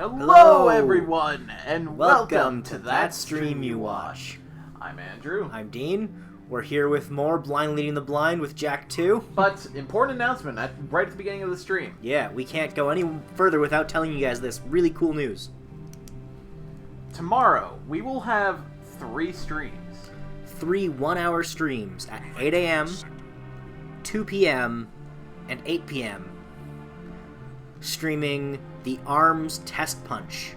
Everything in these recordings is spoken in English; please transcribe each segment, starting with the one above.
Hello everyone, and welcome to That Stream You Watch. I'm Andrew. I'm Dean. We're here with more Blind Leading the Blind with Jack 2. But, important announcement right at the beginning of the stream. Yeah, we can't go any further without telling you guys this really cool news. Tomorrow, we will have 3 streams. 3 one-hour streams at 8 a.m., 2 p.m., and 8 p.m. Streaming the ARMS Test Punch.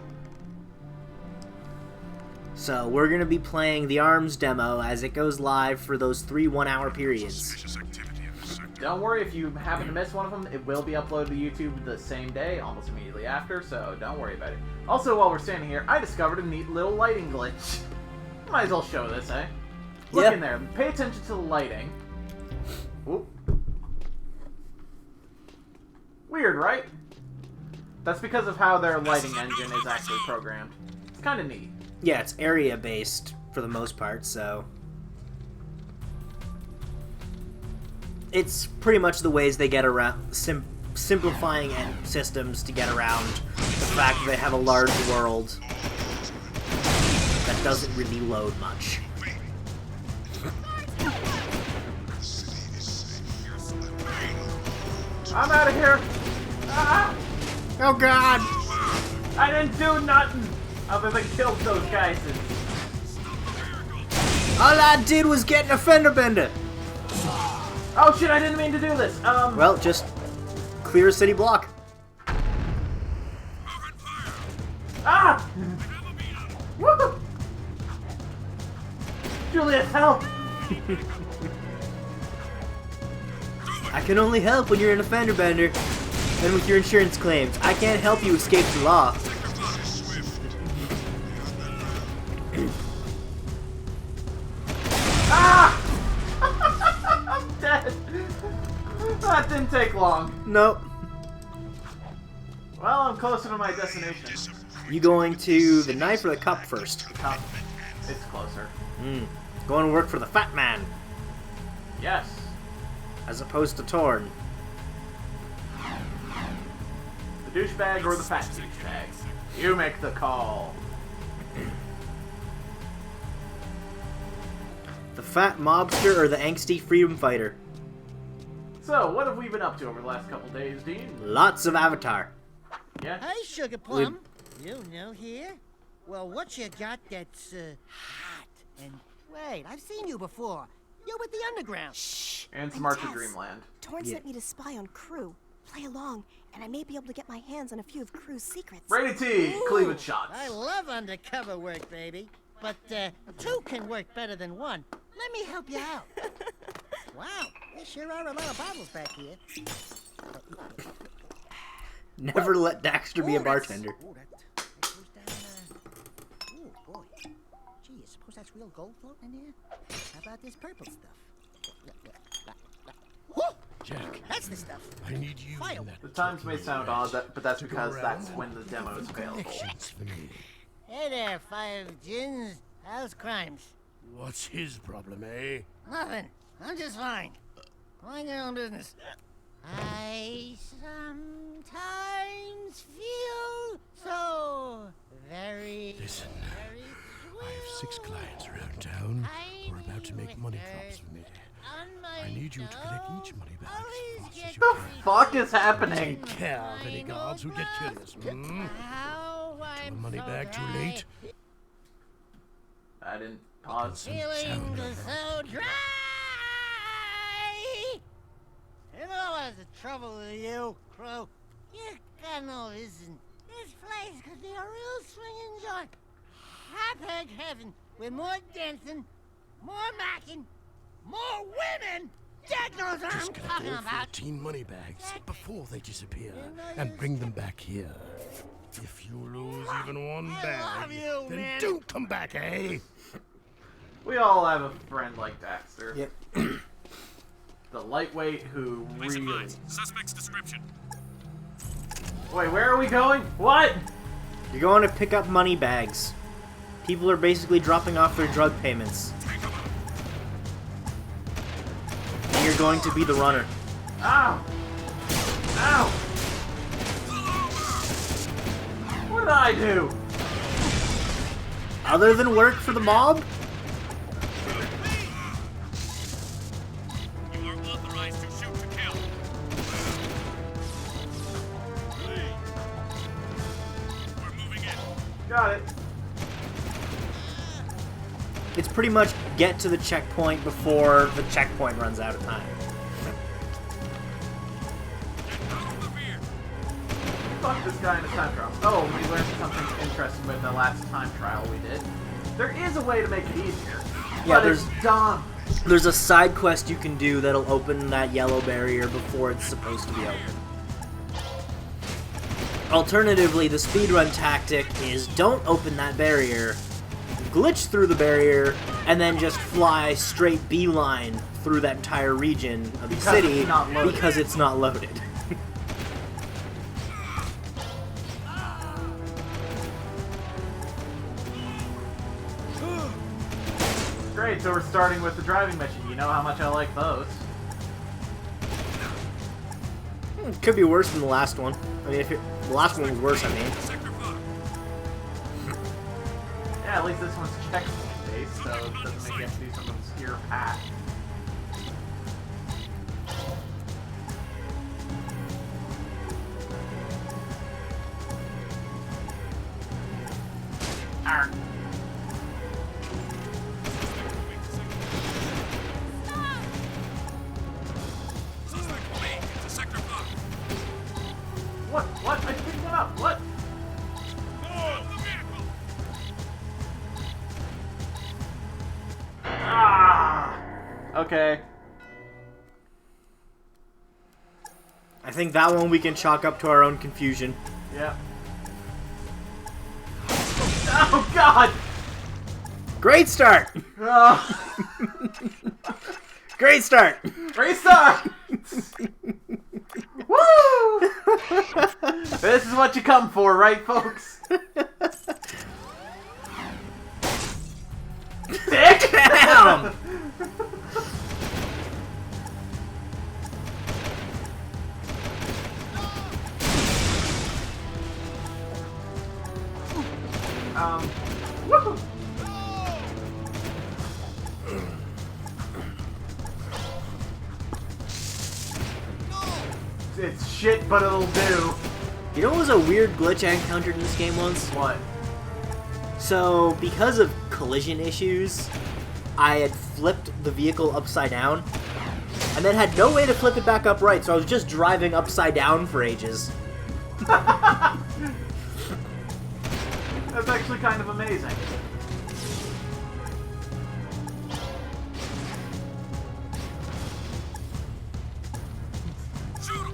So we're going to be playing the ARMS demo as it goes live for those 3 one-hour periods. Don't worry if you happen to miss one of them, it will be uploaded to YouTube the same day, almost immediately after, so don't worry about it. Also, while we're standing here, I discovered a neat little lighting glitch. Might as well show this, eh? Look in there, pay attention to the lighting. Oop. Weird, right? That's because of how their lighting engine is actually programmed. It's kind of neat. Yeah, it's area-based for the most part, so... It's pretty much the ways they get around... simplifying systems to get around the fact that they have a large world that doesn't really load much. I'm out of here! Ah! Oh god! I didn't do nothing other than kill those guys. All I did was get a fender bender! Oh shit, I didn't mean to do this. Well, just clear a city block. Ah! Woo! Julius, help! I can only help when you're in a fender bender and with your insurance claims. I can't help you escape the law. Ah! I'm dead. That didn't take long. Nope. Well, I'm closer to my destination. You going to the knife or the cup first? Cup. It's closer. Going to work for the fat man. Yes. As opposed to Torn. The douchebag or the fat douchebag? You make the call. The fat mobster or the angsty freedom fighter? So, what have we been up to over the last couple days, Dean? Lots of Avatar. Yeah? Hey, Sugar Plum. You new here? Well, what you got that's hot? And wait, I've seen you before. You're with the Underground. Shh. And I'm Smart to Tess. Dreamland. Torn sent me to spy on Crew. Play along, and I may be able to get my hands on a few of Crew's secrets. Rated T, cleavage shots. I love undercover work, baby. But 2 can work better than 1. Let me help you out. Wow, there sure are a lot of bottles back here. Never let Daxter be a bartender. That goes down, oh, boy. Gee, you suppose that's real gold floating in there? How about this purple stuff? Whoa! Jack, That's the stuff. I need you Fire. in that The times may sound odd, but that's to go because around that's when the demo is available. connections for me. Hey there, 5 gins. How's crimes? What's his problem, eh? Nothing. I'm just fine. Mind your own business. I sometimes feel so very, Listen, very I have 6 clients around town who are about to make money drops for me. I need you to collect each money back as fast as you What can. the fuck is happening? Take care of any guards who get curious. How Your I'm money so back too dry. late? I didn't pause. Feeling so dry. You know what's the trouble with you, Crow? You got no vision. This place could be a real swinging joint. Hot-egg heaven with more dancing, more macking, more women. Jack knows what I'm Just gonna talking go about. 14 money bags before they disappear and bring them back here. If you lose even one I bag, love you, then man. don't come back, eh? We all have a friend like Daxter. Yep. The lightweight who Please really... advise. Suspect's description. Wait, where are we going? What? You're going to pick up money bags. People are basically dropping off their drug payments. And you're going to be the runner. Ow! Ow! What did I do? Other than work for the mob? You are authorized to shoot to kill. We're moving in. Got it. It's pretty much get to the checkpoint before the checkpoint runs out of time. Fuck this guy in a time trial. Oh, we learned something interesting with the last time trial we did. There is a way to make it easier. Yeah, but it's dumb. There's a side quest you can do that'll open that yellow barrier before it's supposed to be open. Alternatively, the speedrun tactic is don't open that barrier, glitch through the barrier, and then just fly straight beeline through that entire region of the Because city it's not loaded. because it's not loaded. Great, so we're starting with the driving mission. You know how much I like those. It could be worse than the last one. I mean, the last one was worse, I mean. Yeah, at least this one's checkpoint based, so it doesn't make you have to do some obscure path. Arr. What? What? I picked one up. What? Ah. Okay. I think that one we can chalk up to our own confusion. Yep. Oh God! Great start! Oh. Great start! Restart! Woo! This is what you come for, right, folks? Dick! Damn! Woo! It's shit, but it'll do. You know what was a weird glitch I encountered in this game once? What? So, because of collision issues, I had flipped the vehicle upside down, and then had no way to flip it back upright, so I was just driving upside down for ages. That's actually kind of amazing.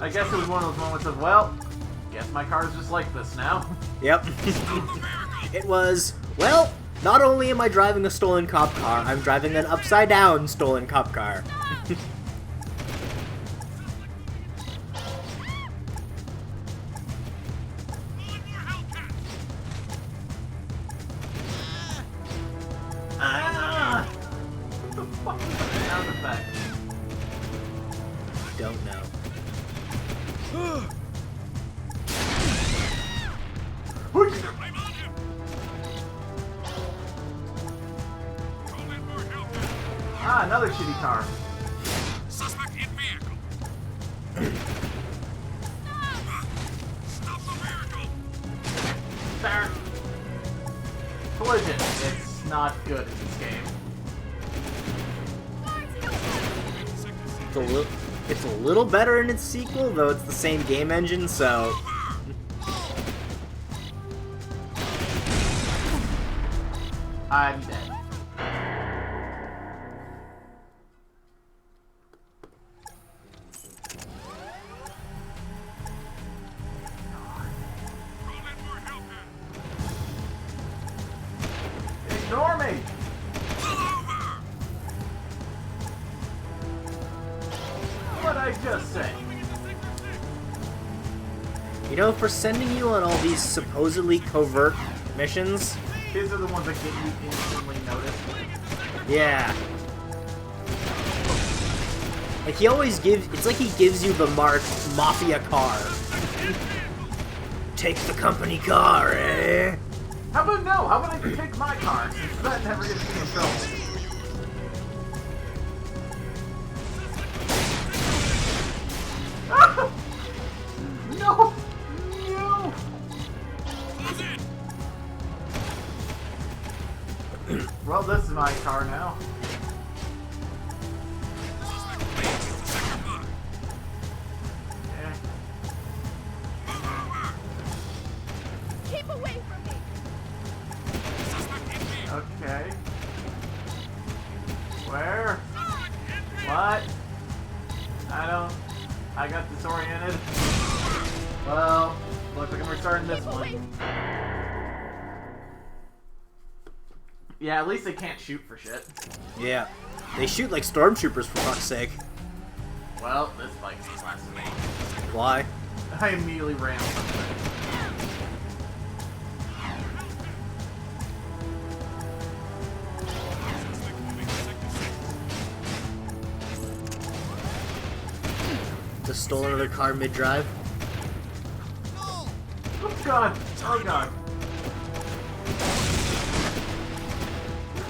I guess it was one of those moments of, well, guess my car's just like this now. Yep. It was, well, not only am I driving a stolen cop car, I'm driving an upside down stolen cop car. Ah! What the fuck is that sound effect? Don't know. Ah, another shitty car. Suspect in vehicle. Stop the vehicle. There. Collision. It's not good in this game. It's a little better in its sequel, though it's the same game engine, so... I'm dead. Ignore me! What'd I just say? You know, for sending you on all these supposedly covert missions, These are the ones that get you instantly noticed. yeah. Like, he always gives... It's like he gives you the marked Mafia car. take the company car, eh? How about no? How about I take my car? Since that never gets me in trouble. Ah! No! No! Well, this is my car now. Keep away from me! Okay. Where? What? I got disoriented. Well, looks like I'm restarting this one. Yeah, at least they can't shoot for shit. Yeah. They shoot like stormtroopers, for fuck's sake. Well, this bike lasted me. Why? I immediately ran something. Just stole another car mid-drive. Oh god! Oh god!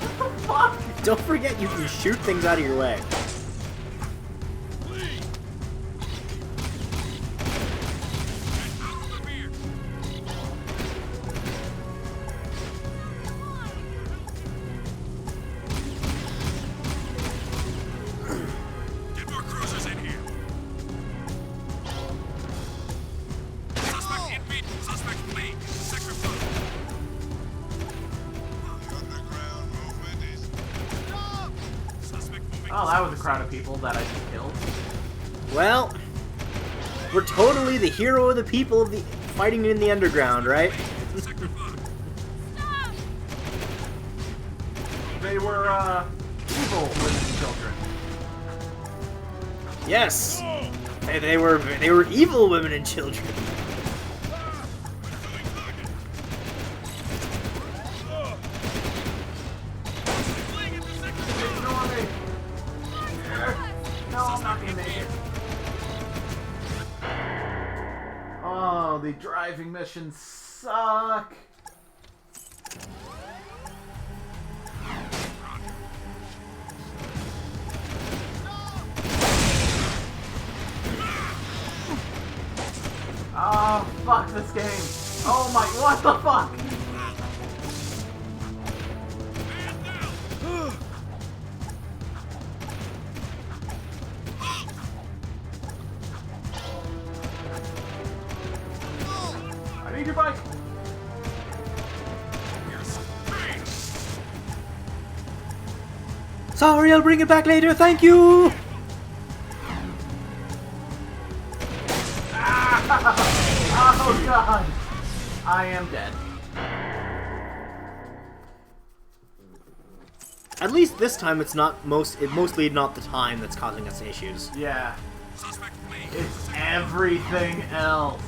What the fuck? Don't forget you can shoot things out of your way. Get more cruisers in here. Suspect in beat. Suspect flee. Sector 4. The underground movement is... Suspect moving. Oh, that was a crowd of people that I just killed. Well, we're totally the hero of the people of the fighting in the underground, right? Sector 5. They were, evil women and children. Yes. They were evil women and children. Ignore me! No, I'm not gonna make it. Oh, the driving missions suck. Oh, fuck this game. Oh my, what the fuck? I need your bike. Sorry, I'll bring it back later. Thank you. Oh god. I am dead. At least this time it's mostly not the time that's causing us issues. Yeah. It's everything else.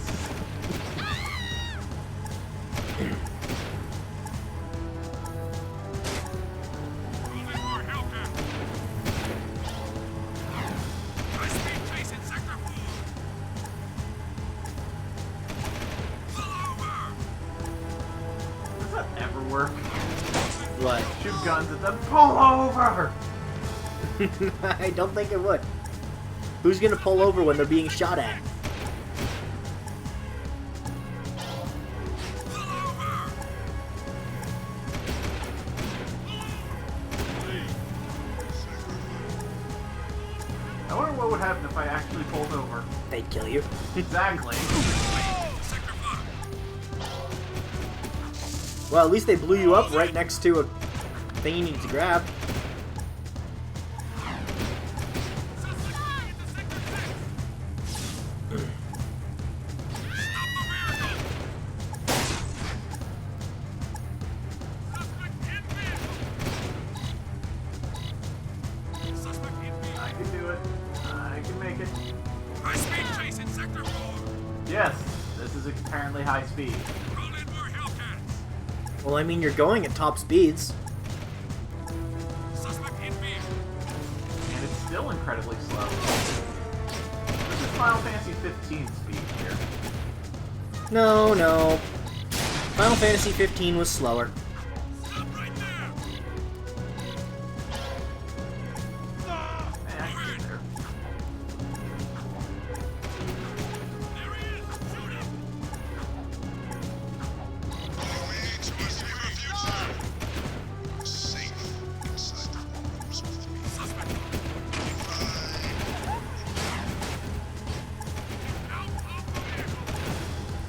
Does that ever work? What? Shoot guns at them. Pull over! I don't think it would. Who's gonna pull over when they're being shot at? I wonder what would happen if I actually pulled over. They'd kill you. Exactly. Well, at least they blew you up right next to a thing you need to grab. I can do it. I can make it. High speed chase in Sector 4. Yes, this is apparently high speed. Roll in more Hellcats. Well, I mean, you're going at top speeds. Suspect in beam. And it's still incredibly slow. This is Final Fantasy 15 speed here. No, no. Final Fantasy 15 was slower. I can get there.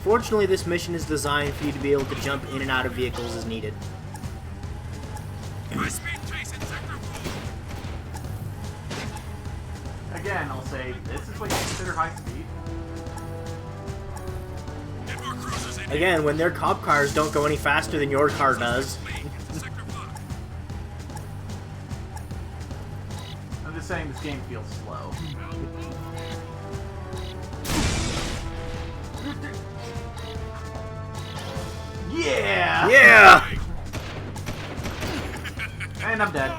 Fortunately, this mission is designed for you to be able to jump in and out of vehicles as needed. Again, I'll say, this is what you consider high speed. Again, when their cop cars don't go any faster than your car does. I'm just saying this game feels slow. Yeah! Yeah! And I'm dead.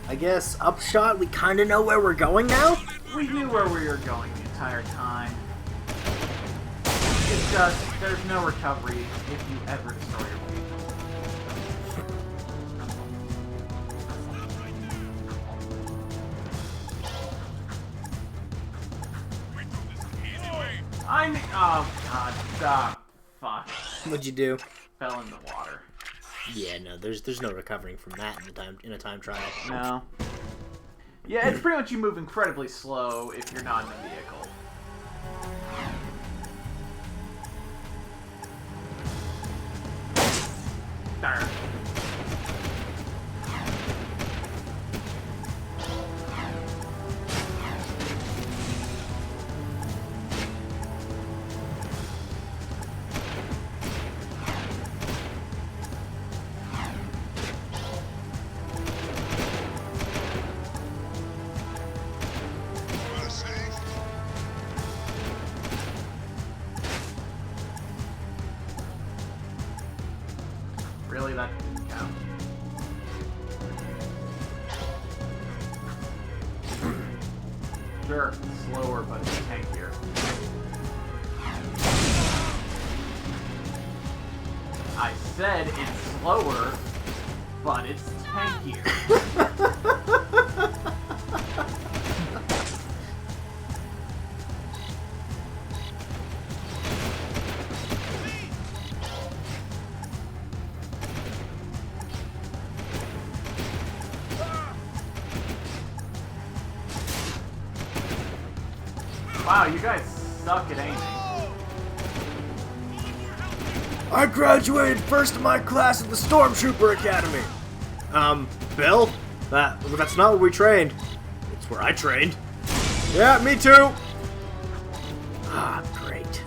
I guess, upshot, we kind of know where we're going now? We knew where we were going the entire time. It's just, there's no recovery if you ever destroy your vehicle. Oh god, stop. Fuck. What'd you do? Fell in the water. Yeah, no, there's no recovering from that in a time trial. No. Yeah, it's pretty much you move incredibly slow if you're not in a vehicle. Darn. Really, that didn't count. Sure, slower, but it's tankier. I said it's slower, but it's tankier. Wow, you guys suck at aiming. I graduated first in my class at the Stormtrooper Academy. Bill? That's not where we trained. It's where I trained. Yeah, me too. Ah, great.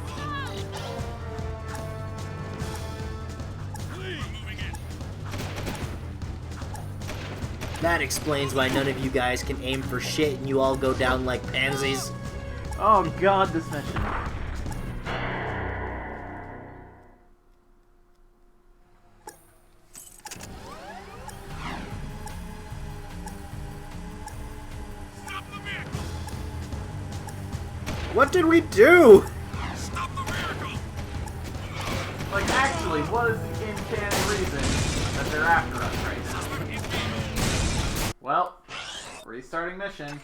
That explains why none of you guys can aim for shit and you all go down like pansies. Oh god, this mission. What did we do? Like, actually, what is the in-canon reason that they're after us right now? Well, restarting mission.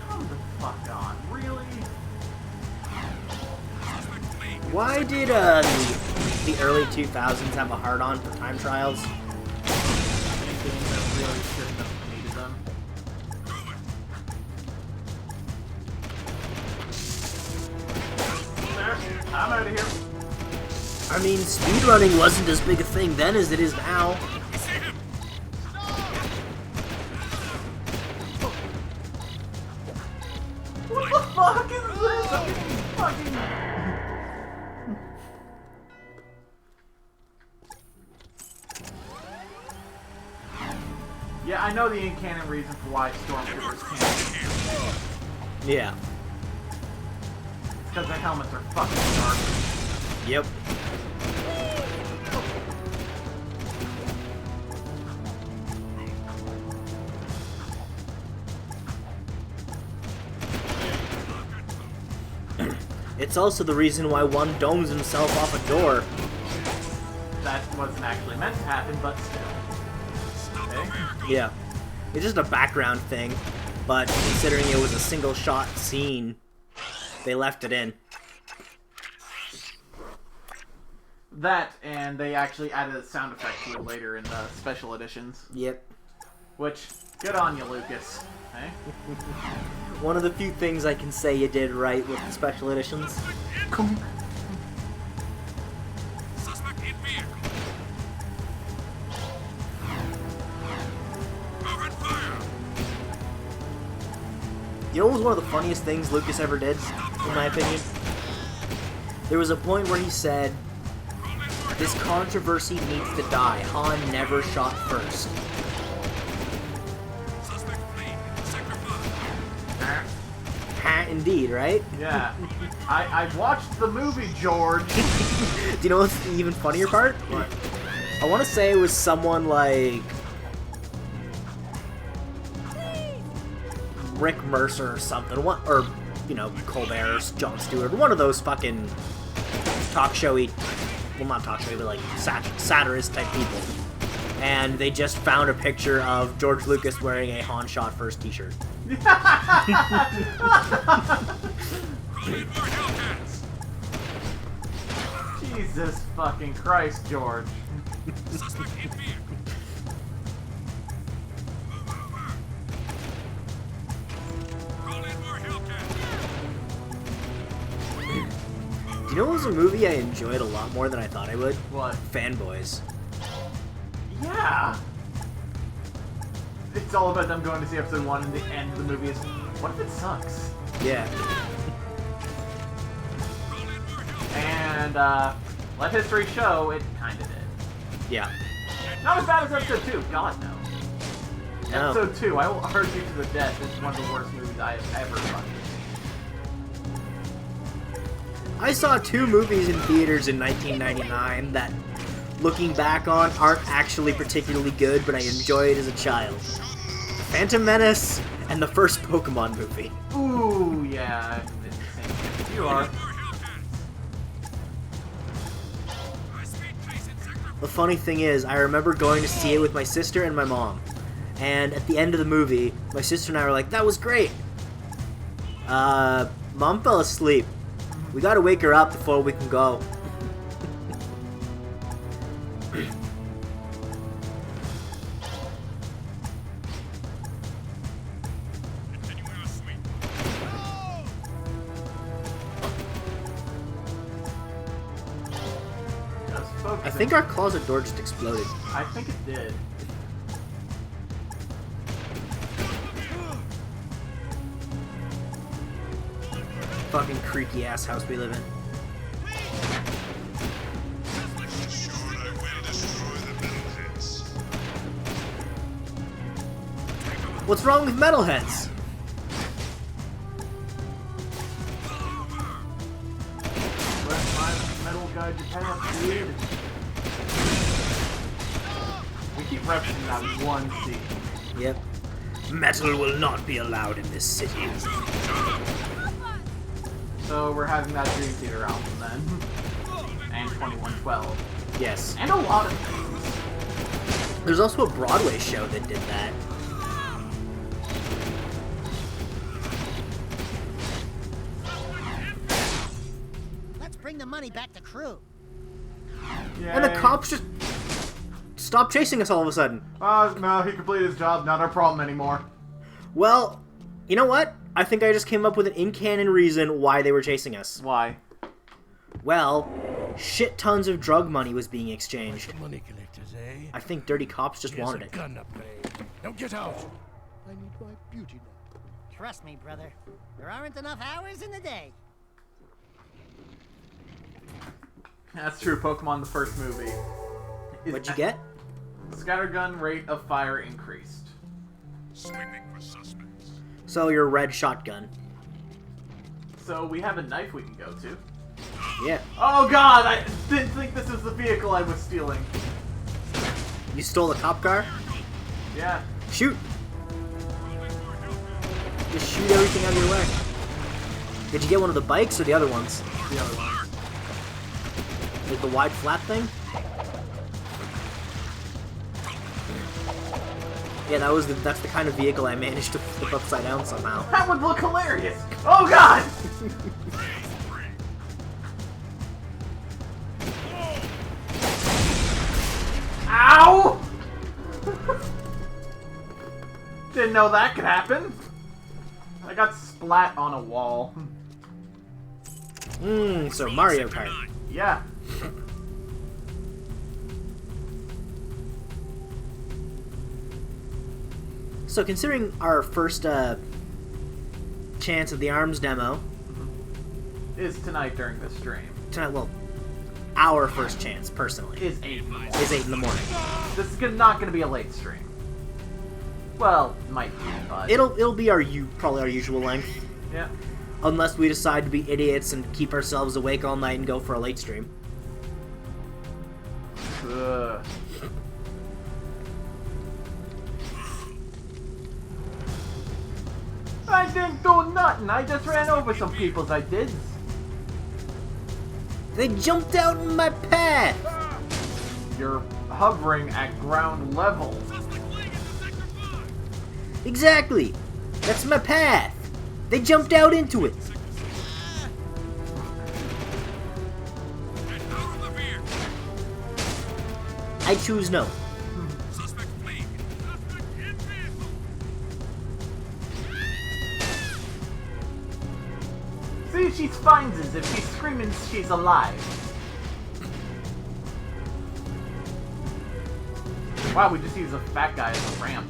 Come the fuck on, really? Why did the early 2000s have a hard-on for time trials? Anything that really shouldn't have needed them. There, I'm out of here. I mean, speedrunning wasn't as big a thing then as it is now. What the fuck is this? I'm getting fucking... I know the in-canon reason for why Stormtroopers can't. Yeah. It's because their helmets are fucking sharp. Yep. It's also the reason why one domes himself off a door. That wasn't actually meant to happen, but still. Okay. Yeah. It's just a background thing, but considering it was a single shot scene, they left it in. That, and they actually added a sound effect to it later in the special editions. Yep. Which, good on you, Lucas. Okay? One of the few things I can say you did right with the special editions. Suspect in vehicle. Open fire. You know what was one of the funniest things Lucas ever did, in my opinion? There was a point where he said, "This controversy needs to die. Han never shot first." Suspect fleeing. Sector 5. Ha, indeed, right? Yeah. I watched the movie, George. Do you know what's the even funnier part? What? I want to say it was someone like Rick Mercer or something, or you know, Colbert or Jon Stewart, one of those fucking talk showy, well, not talk showy, but like satirist type people. And they just found a picture of George Lucas wearing a Han shot first t-shirt. Call in more Hellcats. Jesus fucking Christ, George. Suspect in vehicle. Move over. Call in more Hellcats. Do you know what was a movie I enjoyed a lot more than I thought I would? What? Fanboys. Yeah. It's all about them going to see episode 1 and the end of the movie is, what if it sucks? Yeah. And, let history show, it kinda did. Yeah. Not as bad as episode 2, God no. No. Episode 2, I will argue to the death, this is one of the worst movies I have ever fucking seen. I saw 2 movies in theaters in 1999 that, looking back on, aren't actually particularly good, but I enjoyed as a child. Phantom Menace and the first Pokemon movie. Ooh, yeah. It's the same. You are. The funny thing is, I remember going to see it with my sister and my mom. And at the end of the movie, my sister and I were like, "That was great." Mom fell asleep. We gotta wake her up before we can go. Continuing our sweep. Just focusing. I think our closet door just exploded. I think it did. Fucking creaky ass house we live in. Sure, I will destroy the metalheads. What's wrong with metalheads? Let my metal guide your path, dude. We keep referencing that one scene. Yep. Metal will not be allowed in this city. So we're having that Dream Theater album then. And 2112. Yes. And a lot of things. There's also a Broadway show that did that. Let's bring the money back to Crew. And the cops just stopped chasing us all of a sudden. No, he completed his job, not our problem anymore. Well, you know what? I think I just came up with an in-canon reason why they were chasing us. Why? Well, shit tons of drug money was being exchanged. Money collectors, eh? I think dirty cops just Here's wanted a it. gun upgrade. Now get out. I need my beauty now. Trust me, brother. There aren't enough hours in the day. That's true, Pokemon the first movie. What'd you get? Scattergun rate of fire increased. So your red shotgun. So we have a knife we can go to. Yeah. Oh god, I didn't think this was the vehicle I was stealing. You stole a cop car? Yeah. Shoot! Just shoot everything out of your way. Did you get one of the bikes or the other ones? The other one. Like the wide flat thing? Yeah, that's the kind of vehicle I managed to flip upside down somehow. That would look hilarious! Oh god! Ow! Didn't know that could happen. I got splat on a wall. So Mario Kart. Yeah. So considering our first chance at the ARMS demo, Is tonight during the stream. tonight, well, our first chance, personally, Is 8 in the morning. is 8 in the morning. This is not going to be a late stream. Well, might be, but... It'll be probably our usual length, Yeah. unless we decide to be idiots and keep ourselves awake all night and go for a late stream. Ugh. I didn't do nothing. I just ran over some peoples, I did. They jumped out in my path! You're hovering at ground level. Exactly! That's my path! They jumped out into it! I choose no. See, she's finds us if she's screaming she's alive. Wow, we just used a fat guy as a ramp.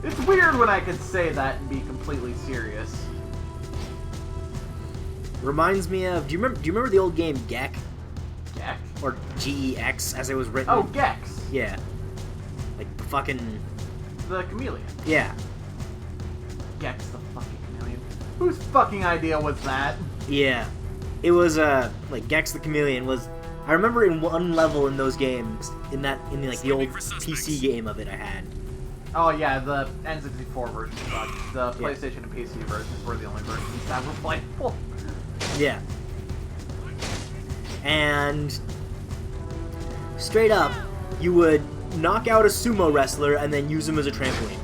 It's weird when I can say that and be completely serious. Reminds me of, do you remember the old game Gek? Gex? Or GEX as it was written? Oh, Gex. Yeah. Like the fucking... The chameleon. Yeah. Gex the fucking chameleon. Whose fucking idea was that? Yeah. It was, like, Gex the Chameleon was... I remember in one level in those games, in the old PC game of it I had. Oh yeah, the N64 version sucked. The PlayStation and PC versions were the only versions that were playable. Yeah. And... straight up, you would knock out a sumo wrestler and then use him as a trampoline.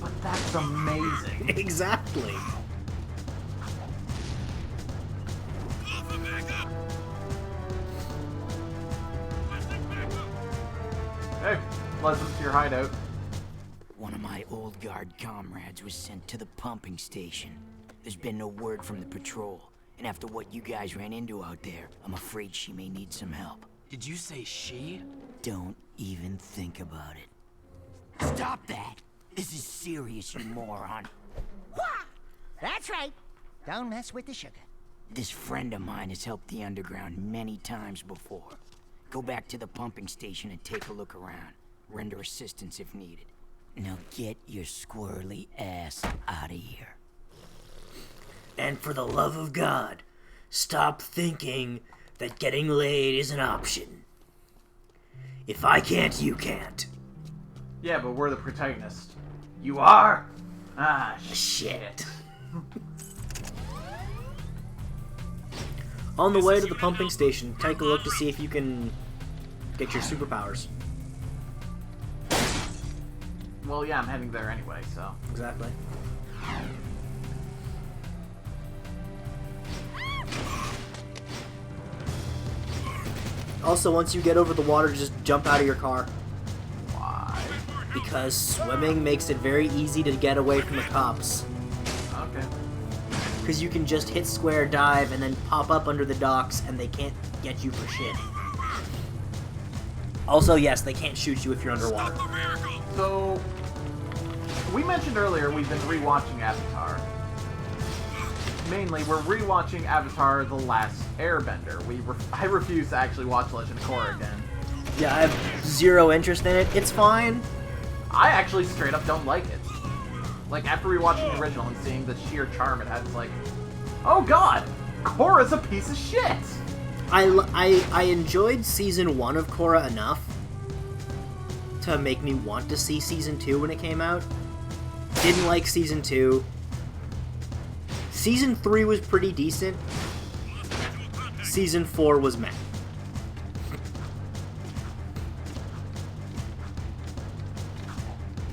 But that's amazing. Exactly. Hey, pleasant to your hideout. One of my old guard comrades was sent to the pumping station. There's been no word from the patrol, and after what you guys ran into out there, I'm afraid she may need some help. Did you say she? Don't even think about it. Stop that! This is serious, you moron. Wah! That's right. Don't mess with the sugar. This friend of mine has helped the underground many times before. Go back to the pumping station and take a look around. Render assistance if needed. Now get your squirrely ass out of here. And for the love of God, stop thinking that getting laid is an option. If I can't, you can't. Yeah, but we're the protagonist. You are? Ah, Shit. On the way to the pumping station, take a look to see if you can get your superpowers. Well, yeah, I'm heading there anyway, so. Exactly. Also, once you get over the water, just jump out of your car. Why? Because swimming makes it very easy to get away from the cops. Okay. Because you can just hit square dive and then pop up under the docks and they can't get you for shit. Also, yes, they can't shoot you if you're underwater. So, we mentioned earlier we've been rewatching Avatar. Mainly, we're rewatching Avatar: The Last Airbender. I refuse to actually watch Legend of Korra again. Yeah, I have zero interest in it. It's fine. I actually straight up don't like it. Like, after rewatching the original and seeing the sheer charm it had, it's like, oh god, Korra's a piece of shit! I enjoyed season 1 of Korra enough to make me want to see season 2 when it came out. Didn't like season 2. Season 3 was pretty decent. Season 4 was meh.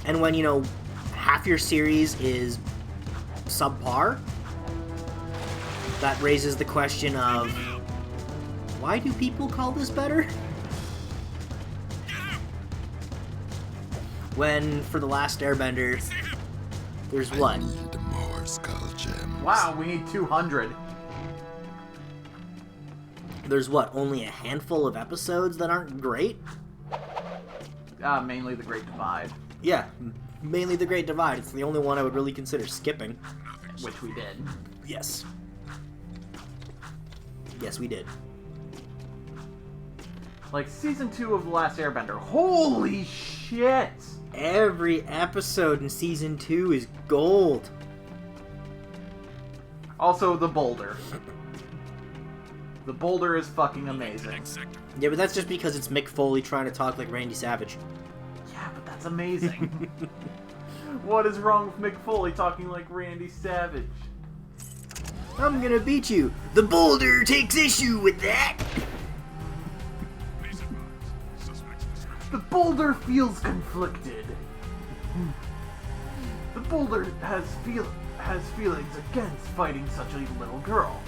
And when, you know, half your series is subpar, that raises the question of, why do people call this better? When, for The Last Airbender, there's what? Need more skull gems. Wow, we need 200. There's what? Only a handful of episodes that aren't great? Mainly The Great Divide, Yeah, mainly The Great Divide. It's the only one I would really consider skipping. which we did. Yes. Yes, we did. Like, season 2 of The Last Airbender. Holy shit! Every episode in season 2 is gold. Also, the boulder. The boulder is fucking amazing. Yeah, but that's just because it's Mick Foley trying to talk like Randy Savage. Yeah, but that's amazing. What is wrong with Mick Foley talking like Randy Savage? I'm gonna beat you. The boulder takes issue with that. The boulder feels conflicted. The boulder has feelings against fighting such a little girl.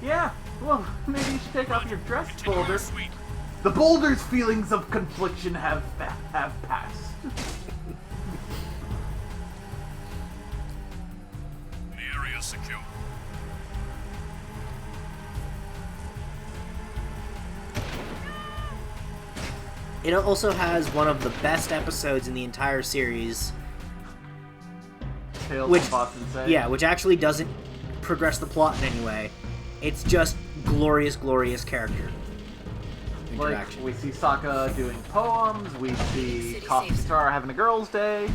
Yeah, well, maybe you should take off your dress, Boulder. The boulder's feelings of confliction have passed. The area is secure. It also has one of the best episodes in the entire series. Tales Which- from Boston Say. Yeah, which actually doesn't progress the plot in any way. It's just glorious, glorious character Like, interaction. we see Sokka doing poems, we see Toph and Katara having a girls' day.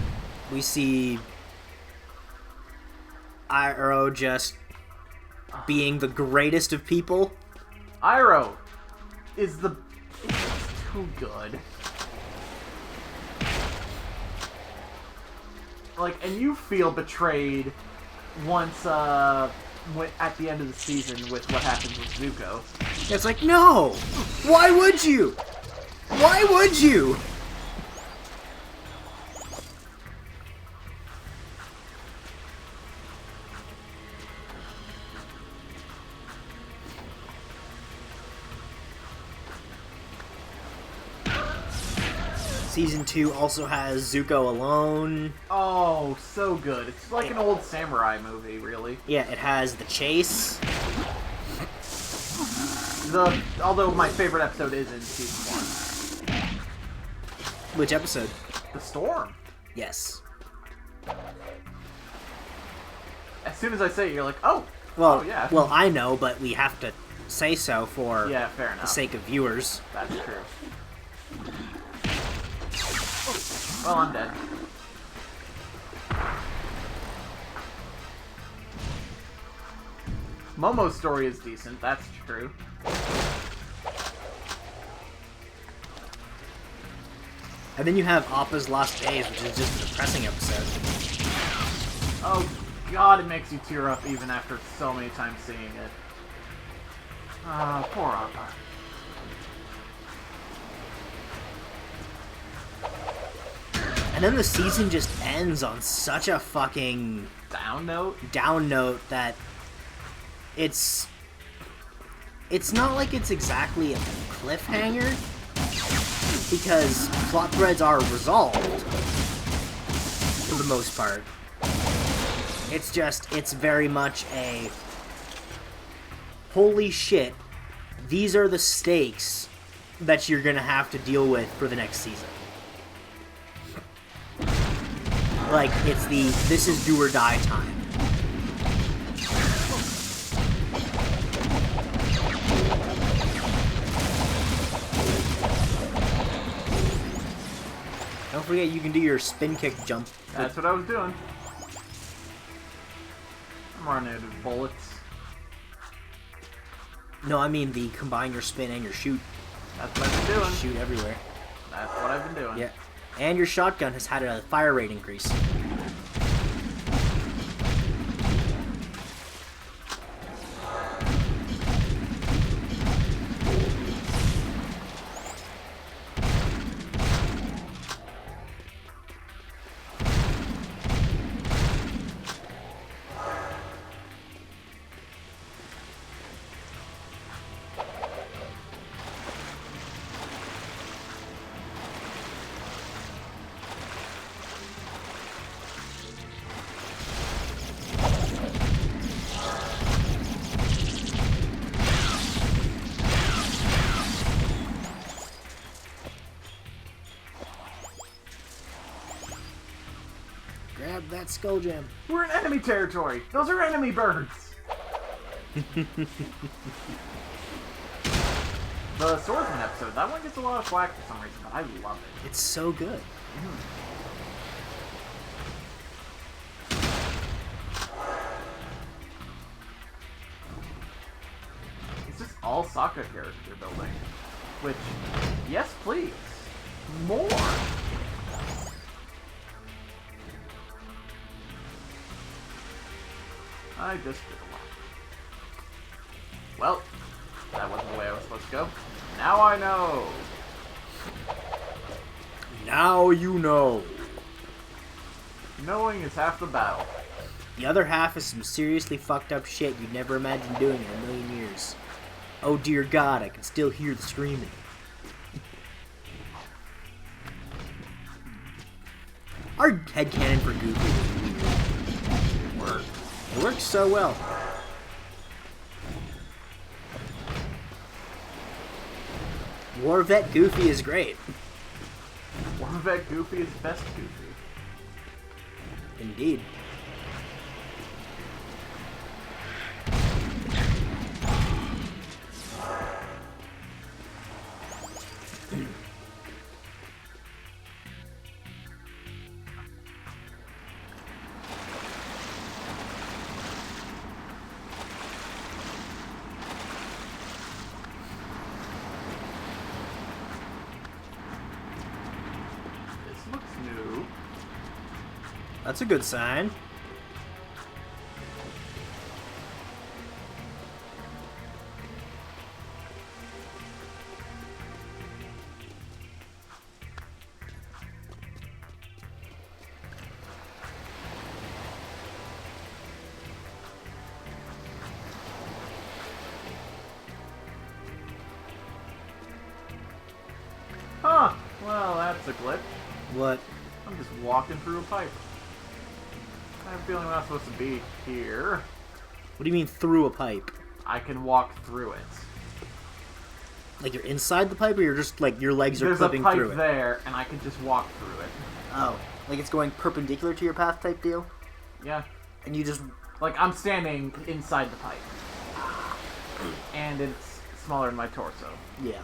We see Iroh just being the greatest of people. Iroh is the... It's too good. Like, and you feel betrayed once, at the end of the season with what happens with Zuko. It's like, no! Why would you? Why would you? Season 2 also has Zuko alone. Oh, so good. It's like an old samurai movie, really. Yeah, it has the chase. Although my favorite episode is in season 1. Which episode? The Storm. Yes. As soon as I say it, you're like, oh! Well, Oh, yeah. well, I know, but we have to say so for Yeah, fair the enough. sake of viewers. That's true. Well, I'm dead. Momo's story is decent, that's true. And then you have Appa's Lost Days, which is just a depressing episode. Oh god, it makes you tear up even after so many times seeing it. Ah, poor Appa. And then the season just ends on such a fucking Down note? down note that it's not like it's exactly a cliffhanger, because plot threads are resolved for the most part. It's just, it's very much a holy shit, these are the stakes that you're gonna have to deal with for the next season. Like, it's the, this is do or die time. Don't forget you can do your spin kick jump. That's what I was doing. I'm running out of bullets. No, I mean the combine your spin and your shoot. That's what I've been doing. Shoot everywhere. That's what I've been doing. Yeah. And your shotgun has had a fire rate increase. Grab that skull gem. We're in enemy territory. Those are enemy birds. The Swordsman episode, that one gets a lot of flack for some reason, but I love it. It's so good. It's just all Sokka character building. Which, yes please. More! I just did a lot. Well, that wasn't the way I was supposed to go. Now I know! Now you know. Knowing is half the battle. The other half is some seriously fucked up shit you'd never imagine doing in a million years. Oh dear God, I can still hear the screaming. Our headcanon for Goofy is weird. It works so well. War Vet Goofy is great. War Vet Goofy is best Goofy. Indeed. This looks new. That's a good sign. Huh, well that's a glitch. What? I'm just walking through a pipe. I have a feeling we're not supposed to be here. What do you mean through a pipe? I can walk through it. Like you're inside the pipe, or you're just like your legs are There's a clipping pipe through it? there, and I can just walk through it. Oh, like it's going perpendicular to your path type deal? Yeah. And you just... Like, I'm standing inside the pipe. And it's smaller than my torso. Yeah.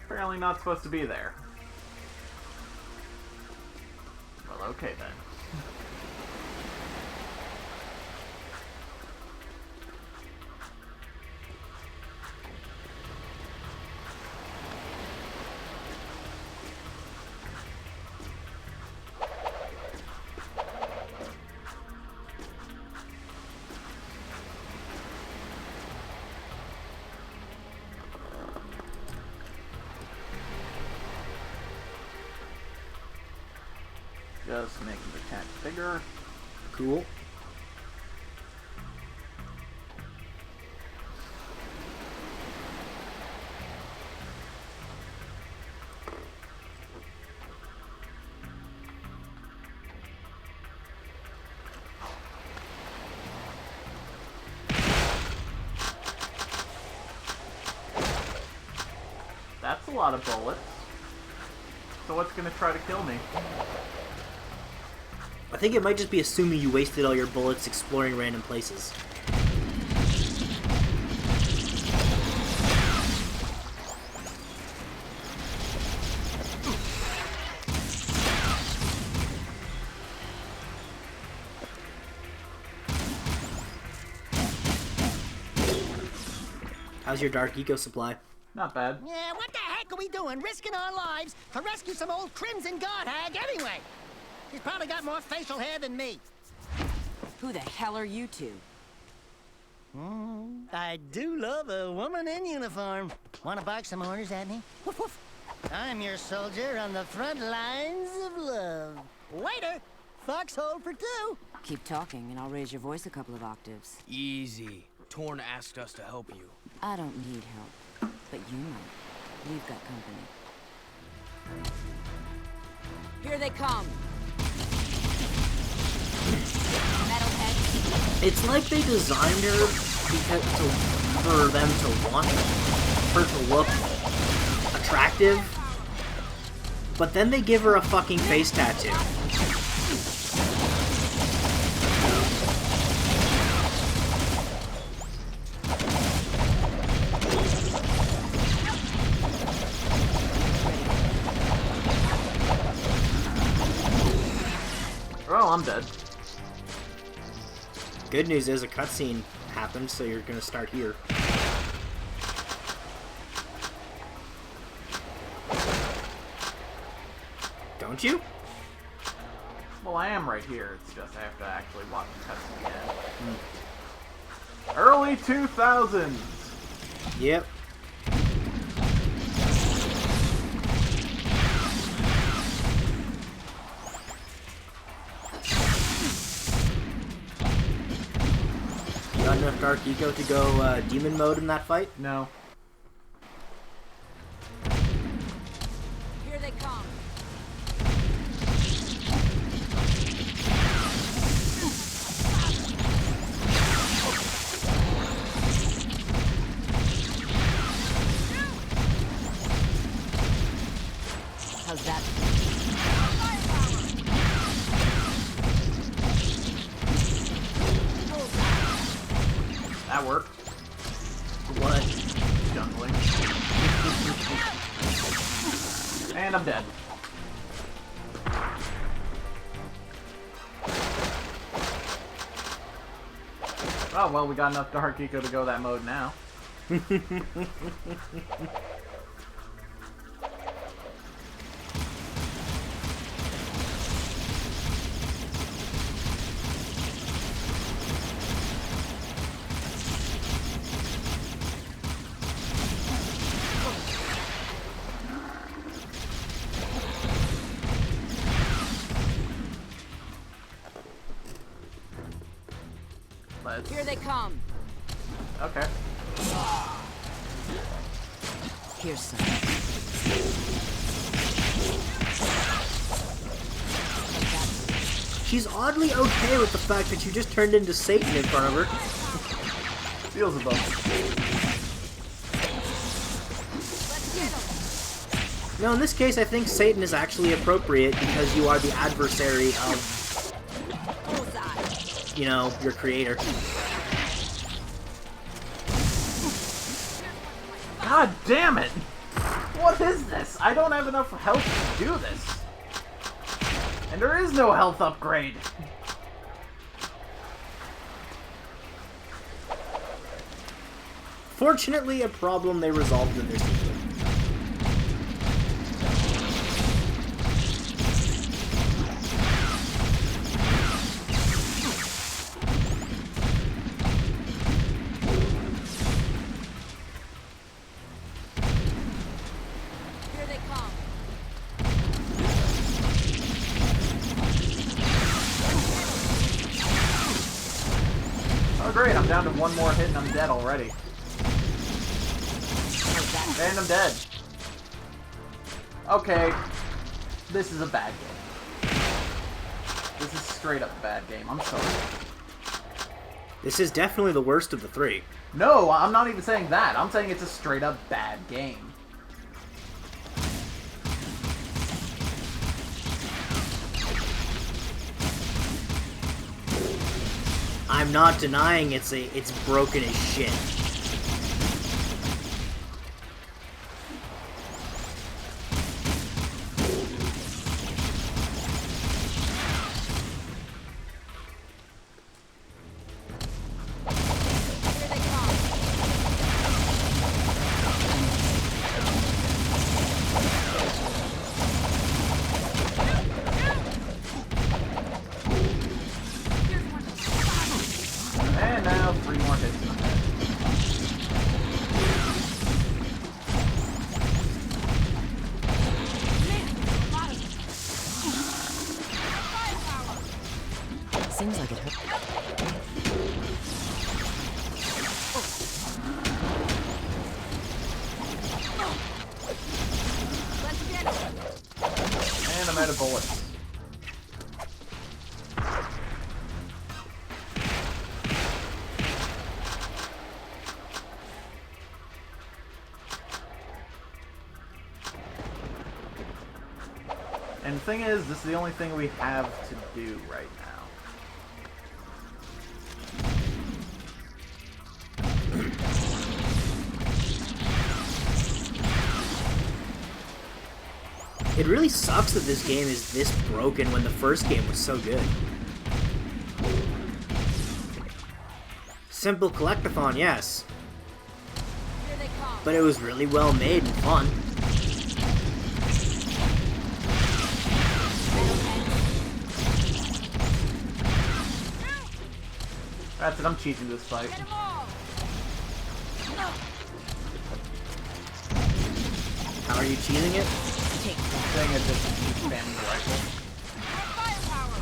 Apparently not supposed to be there. Well, okay then. Just making the tent bigger. Cool. That's a lot of bullets. So what's gonna try to kill me? I think it might just be assuming you wasted all your bullets exploring random places. How's your dark eco supply? Not bad. Yeah, what the heck are we doing? Risking our lives to rescue some old Crimson God hag anyway? He's probably got more facial hair than me. Who the hell are you two? I do love a woman in uniform. Want to bark some orders at me? Woof woof. I'm your soldier on the front lines of love. Waiter, foxhole for two. Keep talking and I'll raise your voice a couple of octaves. Easy. Torn asked us to help you. I don't need help, but you might. We've got company. Here they come! Metalhead. It's like they designed her for them to want her to look attractive, but then they give her a fucking face tattoo. Well, I'm dead. Good news is a cutscene happened, so you're gonna start here. Don't you? Well, I am right here. It's just I have to actually watch the cutscene again. Early 2000s! Yep. Got enough Dark Eco to go demon mode in that fight? No. Here they come! How's that? That worked. What? Jungling. And I'm dead. Oh, well, we got enough Dark Eco to go that mode now. Let's... Here they come! Okay. Here's some. She's oddly okay with the fact that you just turned into Satan in front of her. Feels above. No, in this case, I think Satan is actually appropriate because you are the adversary of, you know, your creator. God damn it! What is this? I don't have enough health to do this. And there is no health upgrade. Fortunately, a problem they resolved in this sequel. Here they come! Oh great, I'm down to one more hit and I'm dead already. And I'm dead. Okay. This is a bad game. This is straight up a bad game. I'm sorry. This is definitely the worst of the three. No, I'm not even saying that. I'm saying it's a straight up bad game. I'm not denying it's broken as shit. Here they come! bullets. And the thing is, this is the only thing we have to do right now. It really sucks that this game is this broken when the first game was so good. Simple collectathon, yes. Here they come. But it was really well made and fun. That's it, I'm cheating this fight. Get 'em all. How are you cheating it? Saying it just keeps spamming the rifle. Firepower.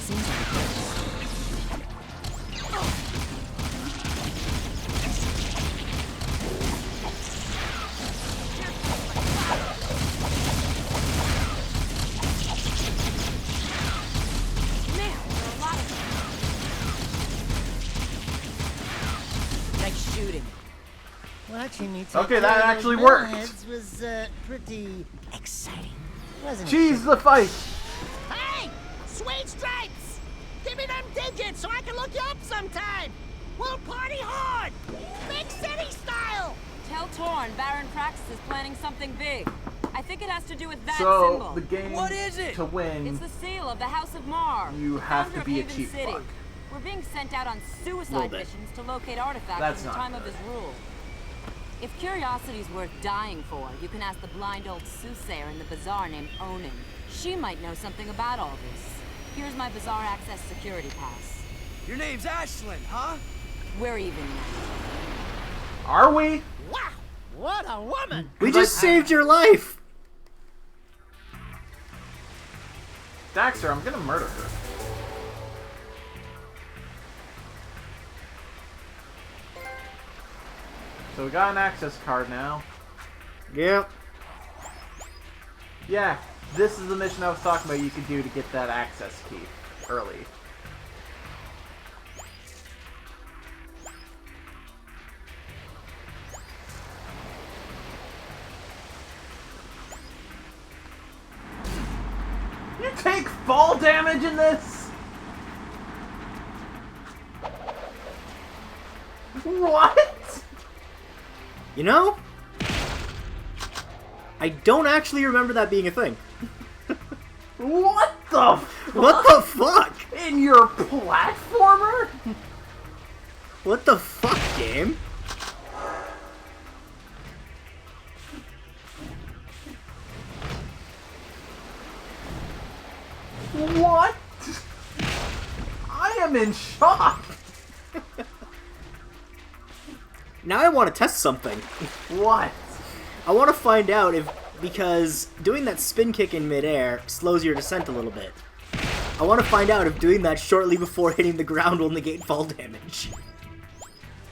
Seems like Man, there are a lot of them. Nice shooting. Watching me take Okay, that care of actually those worked. bellheads was pretty exciting, wasn't Cheese it? the fight! Hey! Sweet stripes! Give me them tickets so I can look you up sometime! We'll party hard! Big city style! Tell Torn Baron Praxis is planning something big. I think it has to do with that So, symbol. the game, What is it? to win, It's the seal of the House of Mar. you have founder to be a of Haven cheap City. fuck. We're being sent out on Little suicide bit. missions to locate artifacts That's from the not time of good. his rule. If curiosity's worth dying for, you can ask the blind old soothsayer in the bazaar named Onin. She might know something about all this. Here's my bazaar access security pass. Your name's Ashlyn, huh? We're even now. Are we? Wow! What a woman! We just saved your life! Daxter, I'm gonna murder her. So we got an access card now. Yep. Yeah, this is the mission I was talking about you could do to get that access key early. You take fall damage in this? What? You know? I don't actually remember that being a thing. What the fuck? What the fuck? In your platformer? What the fuck, game? What? I am in shock. Now I want to test something. What? I want to find out if, because doing that spin kick in midair slows your descent a little bit. I want to find out if doing that shortly before hitting the ground will negate fall damage.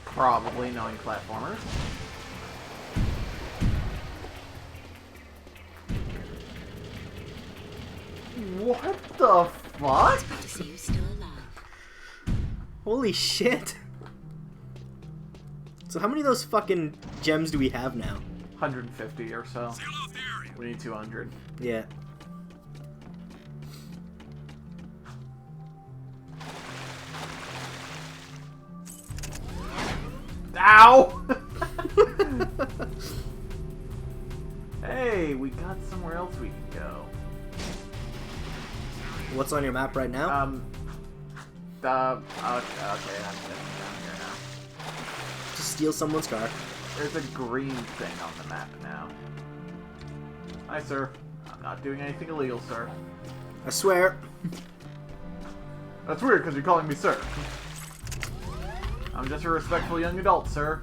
Probably, knowing platformers. What the fuck? To see you still alive. Holy shit. So how many of those fucking gems do we have now? 150 or so. We need 200. Yeah. Ow! Hey, we got somewhere else we can go. What's on your map right now? Okay, I'm getting down here now. Just steal someone's car. There's a green thing on the map now. Hi, sir. I'm not doing anything illegal, sir. I swear. That's weird, because you're calling me sir. I'm just a respectful young adult, sir.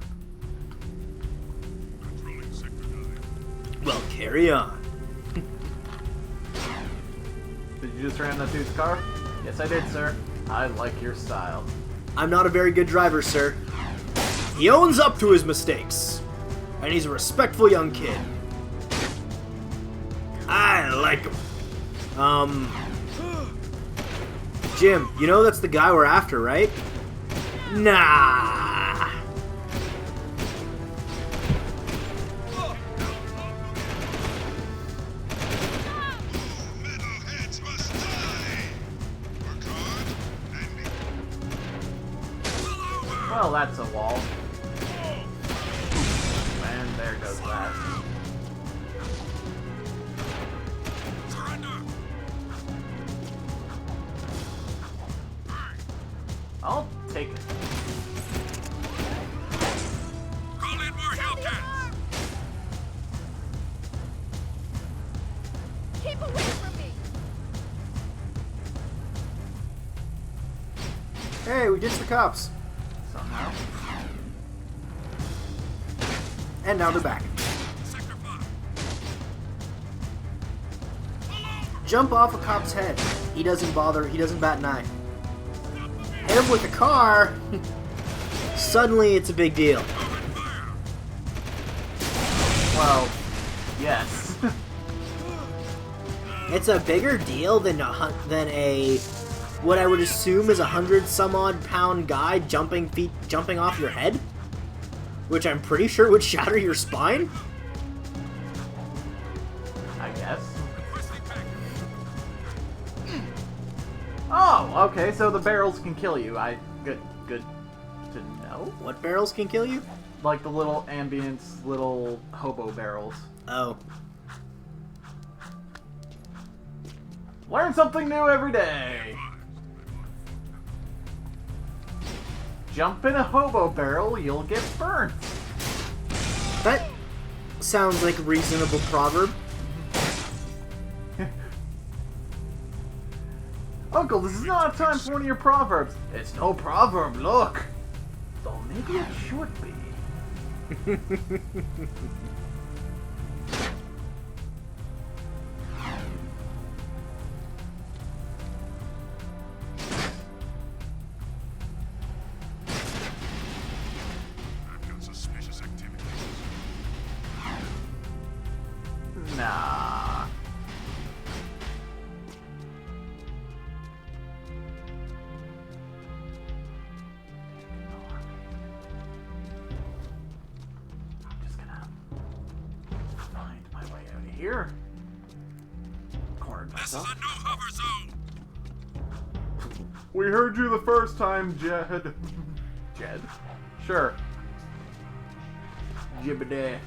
Well, carry on. Did you just ram that dude's car? Yes, I did, sir. I like your style. I'm not a very good driver, sir. He owns up to his mistakes. And he's a respectful young kid. like him. Jim, you know that's the guy we're after, right? Nah. Metalheads must die. Work hard and Well, that's a wall. And there goes that. surrender. I'll take it. Call in more Hellcats. Keep away from me! Hey, we ditched the cops. Somehow. And now they're back. Sector 5. Jump off a cop's head. He doesn't bother, he doesn't bat an eye. Hit him with a car. Suddenly it's a big deal. Well, yes. It's a bigger deal than a what I would assume is 100-some-odd-pound guy jumping off your head, which I'm pretty sure would shatter your spine. I guess. Oh, okay, so the barrels can kill you. Good to know. What barrels can kill you? Like the little ambience, little hobo barrels. Oh. Learn something new every day. Jump in a hobo barrel, you'll get burnt. That sounds like a reasonable proverb. Uncle, this is not a time for one of your proverbs. It's no proverb, look. Though maybe it should be. I've got suspicious activity. Nah. I'm just gonna find my way out of here. Cornered This is myself. a no hover zone. We heard you the first time, Jed. Jed? Sure. Jibbiday.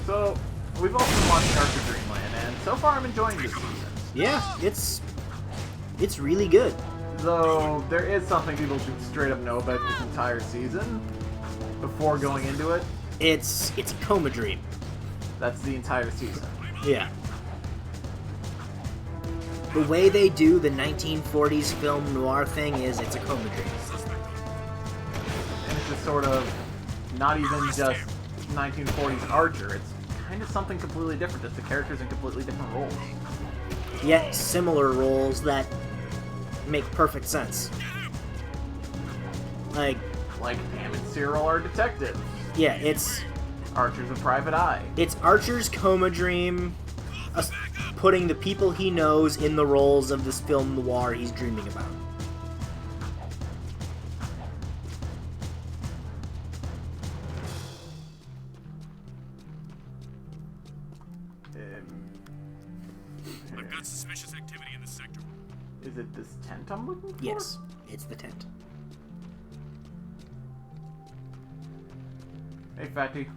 So, we've also been watching Archer Dreamland, and so far I'm enjoying this season. Yeah, it's really good. Though, there is something people should straight up know about this entire season before going into it. It's a coma dream. That's the entire season. Yeah. The way they do the 1940s film noir thing is it's a coma dream. And it's just sort of not even just 1940s Archer. It's kind of something completely different. Just the characters in completely different roles. Yet similar roles that make perfect sense. Like Hammond Cyril are detectives. yeah, it's Archer's a private eye. It's Archer's coma dream, putting the people he knows in the roles of this film noir he's dreaming about. I've got suspicious activity in the sector. Is it this tent I'm looking for? Yes, it's the tent. Hey, Fatty.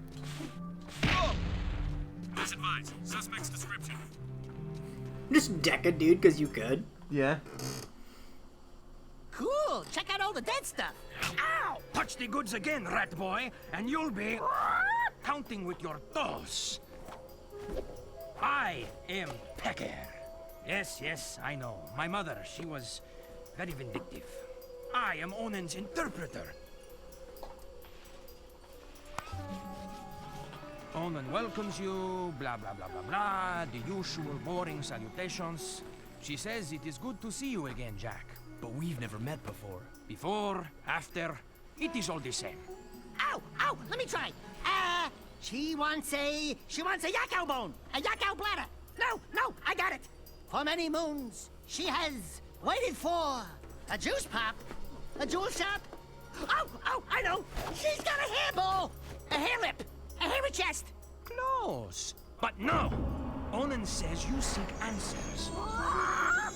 Please advise. Suspect's description. Just deck a dude because you could. Yeah. Cool. Check out all the dead stuff. Ow! Touch the goods again, rat boy, and you'll be counting with your toes. I am Pecker. Yes, I know. My mother, she was very vindictive. I am Onan's interpreter. Onan welcomes you, blah, blah, blah, blah, blah, the usual boring salutations. She says it is good to see you again, Jack. But we've never met before. Before, after, it is all the same. Ow! Ow! Let me try. She wants a yakao bone, a yakao bladder. No, I got it. For many moons, she has waited for a juice pop, a jewel shop. Oh, I know. She's got a hair ball, a hair lip, a hairy chest. Close. But no! Onan says you seek answers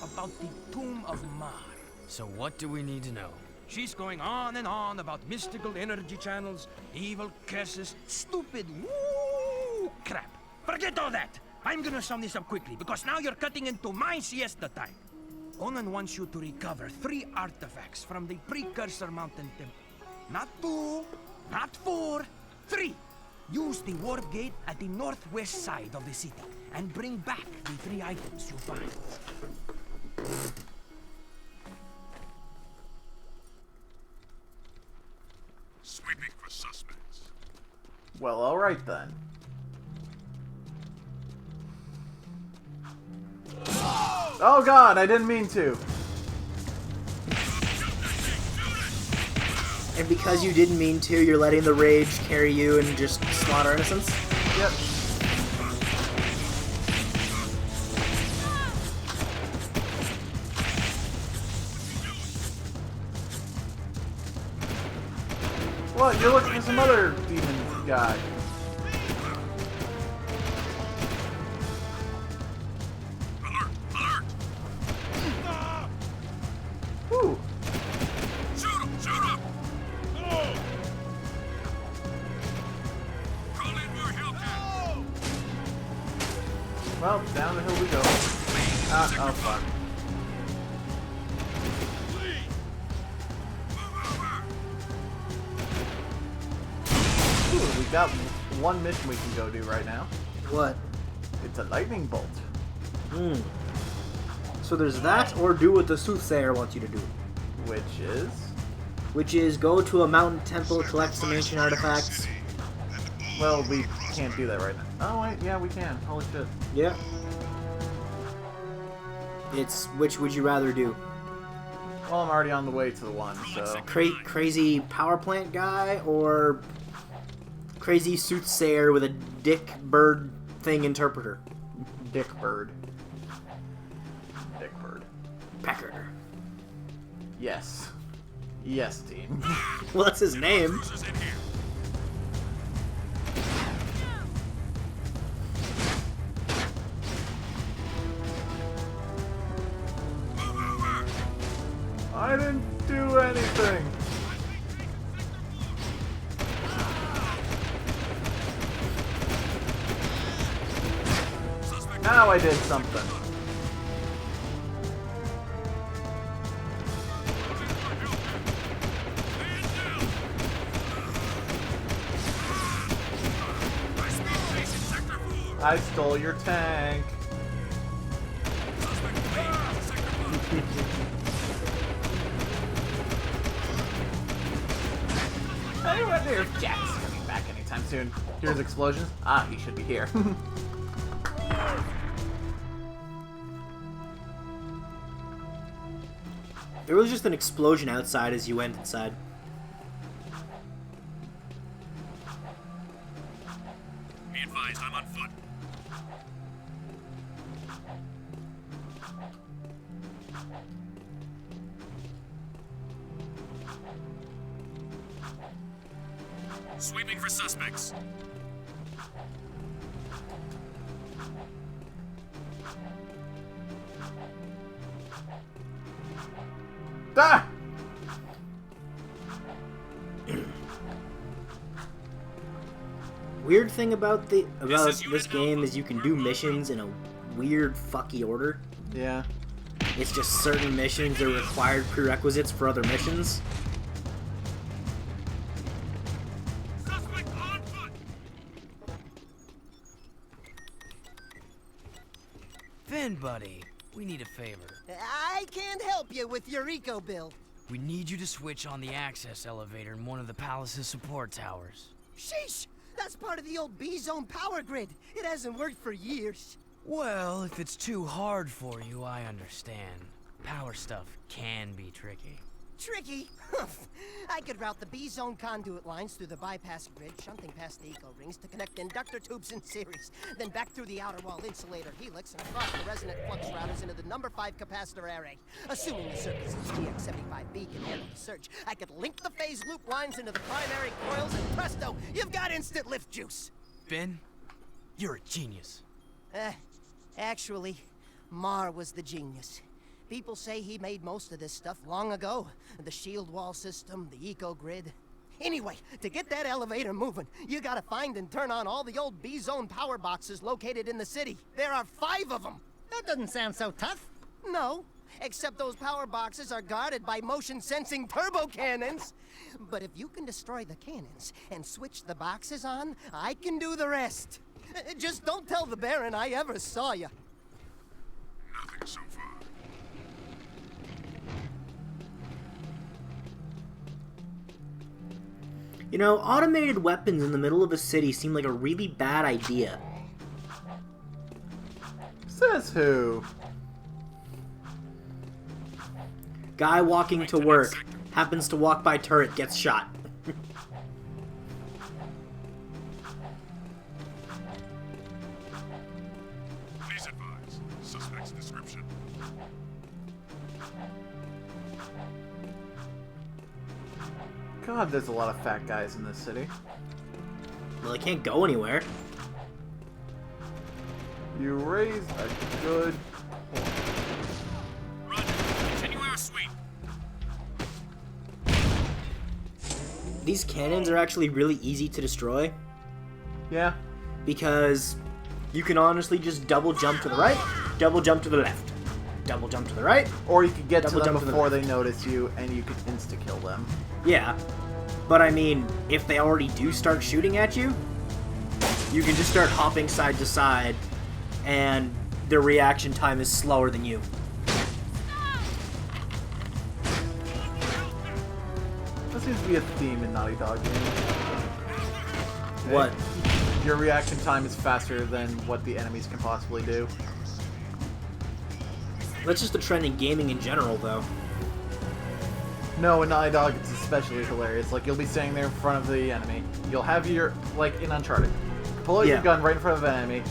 about the Tomb of Mar. So what do we need to know? She's going on and on about mystical energy channels, evil curses, stupid woo crap. Forget all that. I'm gonna sum this up quickly, because now you're cutting into my siesta time. Onan wants you to recover 3 artifacts from the Precursor Mountain Temple. Not 2, not 4, 3. Use the warp gate at the northwest side of the city, and bring back the 3 items you find. Sweeping for suspects. Well, alright then. Oh god, I didn't mean to. And because you didn't mean to, you're letting the rage carry you and just slaughter innocents? Yep. What? You're looking for some other demon guy. Whew. Shoot him! Shoot him! Oh! Call in more help. Well, down the hill we go. Oh fuck. Ooh, we got one mission we can go do right now. What? It's a lightning bolt. Hmm. So there's that, or do what the soothsayer wants you to do. Which is? Which is go to a mountain temple, collect some ancient artifacts. Well, we can't do that right now. Oh wait, yeah we can. Holy shit. Yeah. It's which would you rather do? Well, I'm already on the way to the one, so... Crazy power plant guy, or crazy soothsayer with a dick bird thing interpreter? Dick Bird. Dick Bird. Pecker. Yes. Yes, team. Well, that's his name. I didn't do anything. Now I did something. I stole your tank. I wonder if Jack's coming back anytime soon. Here's explosions. Ah, he should be here. There was just an explosion outside as you went inside. Be advised, I'm on foot. Sweeping for suspects. Ah! Weird thing about this game is you can do missions in a weird fucky order. Yeah. It's just certain missions are required prerequisites for other missions. Suspect on foot. Finn, buddy, we need a favor. I can't help you with your eco bill. We need you to switch on the access elevator in one of the palace's support towers. Sheesh! That's part of the old B-Zone power grid. It hasn't worked for years. Well, if it's too hard for you, I understand. Power stuff can be tricky. Tricky? I could route the B-zone conduit lines through the bypass grid, shunting past the eco rings to connect inductor tubes in series, then back through the outer wall insulator helix and across the resonant flux routers into the number 5 capacitor array. Assuming the circuit's GX75B can handle the surge, I could link the phase loop lines into the primary coils, and presto, you've got instant lift juice. Ben, you're a genius. Actually, Mar was the genius. People say he made most of this stuff long ago. The shield wall system, the eco-grid. Anyway, to get that elevator moving, you gotta find and turn on all the old B-zone power boxes located in the city. There are 5 of them. That doesn't sound so tough. No, except those power boxes are guarded by motion-sensing turbo cannons. But if you can destroy the cannons and switch the boxes on, I can do the rest. Just don't tell the Baron I ever saw you. Nothing so far. You know, automated weapons in the middle of a city seem like a really bad idea. Says who? Guy walking to work, happens to walk by turret, gets shot. Please advise. Suspect's description. God, there's a lot of fat guys in this city. Well, they can't go anywhere. You raise a good point. Roger. Continue our sweep. These cannons are actually really easy to destroy. Yeah. Because you can honestly just double jump to the right, double jump to the left, double jump to the right. Or you could get to Double them jump to the before left. they notice you, and you could insta-kill them. Yeah. But I mean, if they already do start shooting at you, you can just start hopping side to side, and their reaction time is slower than you. That seems to be a theme in Naughty Dog games. What? Your reaction time is faster than what the enemies can possibly do. That's just a trend in gaming in general, though. No, in Naughty Dog, it's especially hilarious. Like, you'll be standing there in front of the enemy. You'll have your, like, in Uncharted. Pull out your gun right in front of an enemy.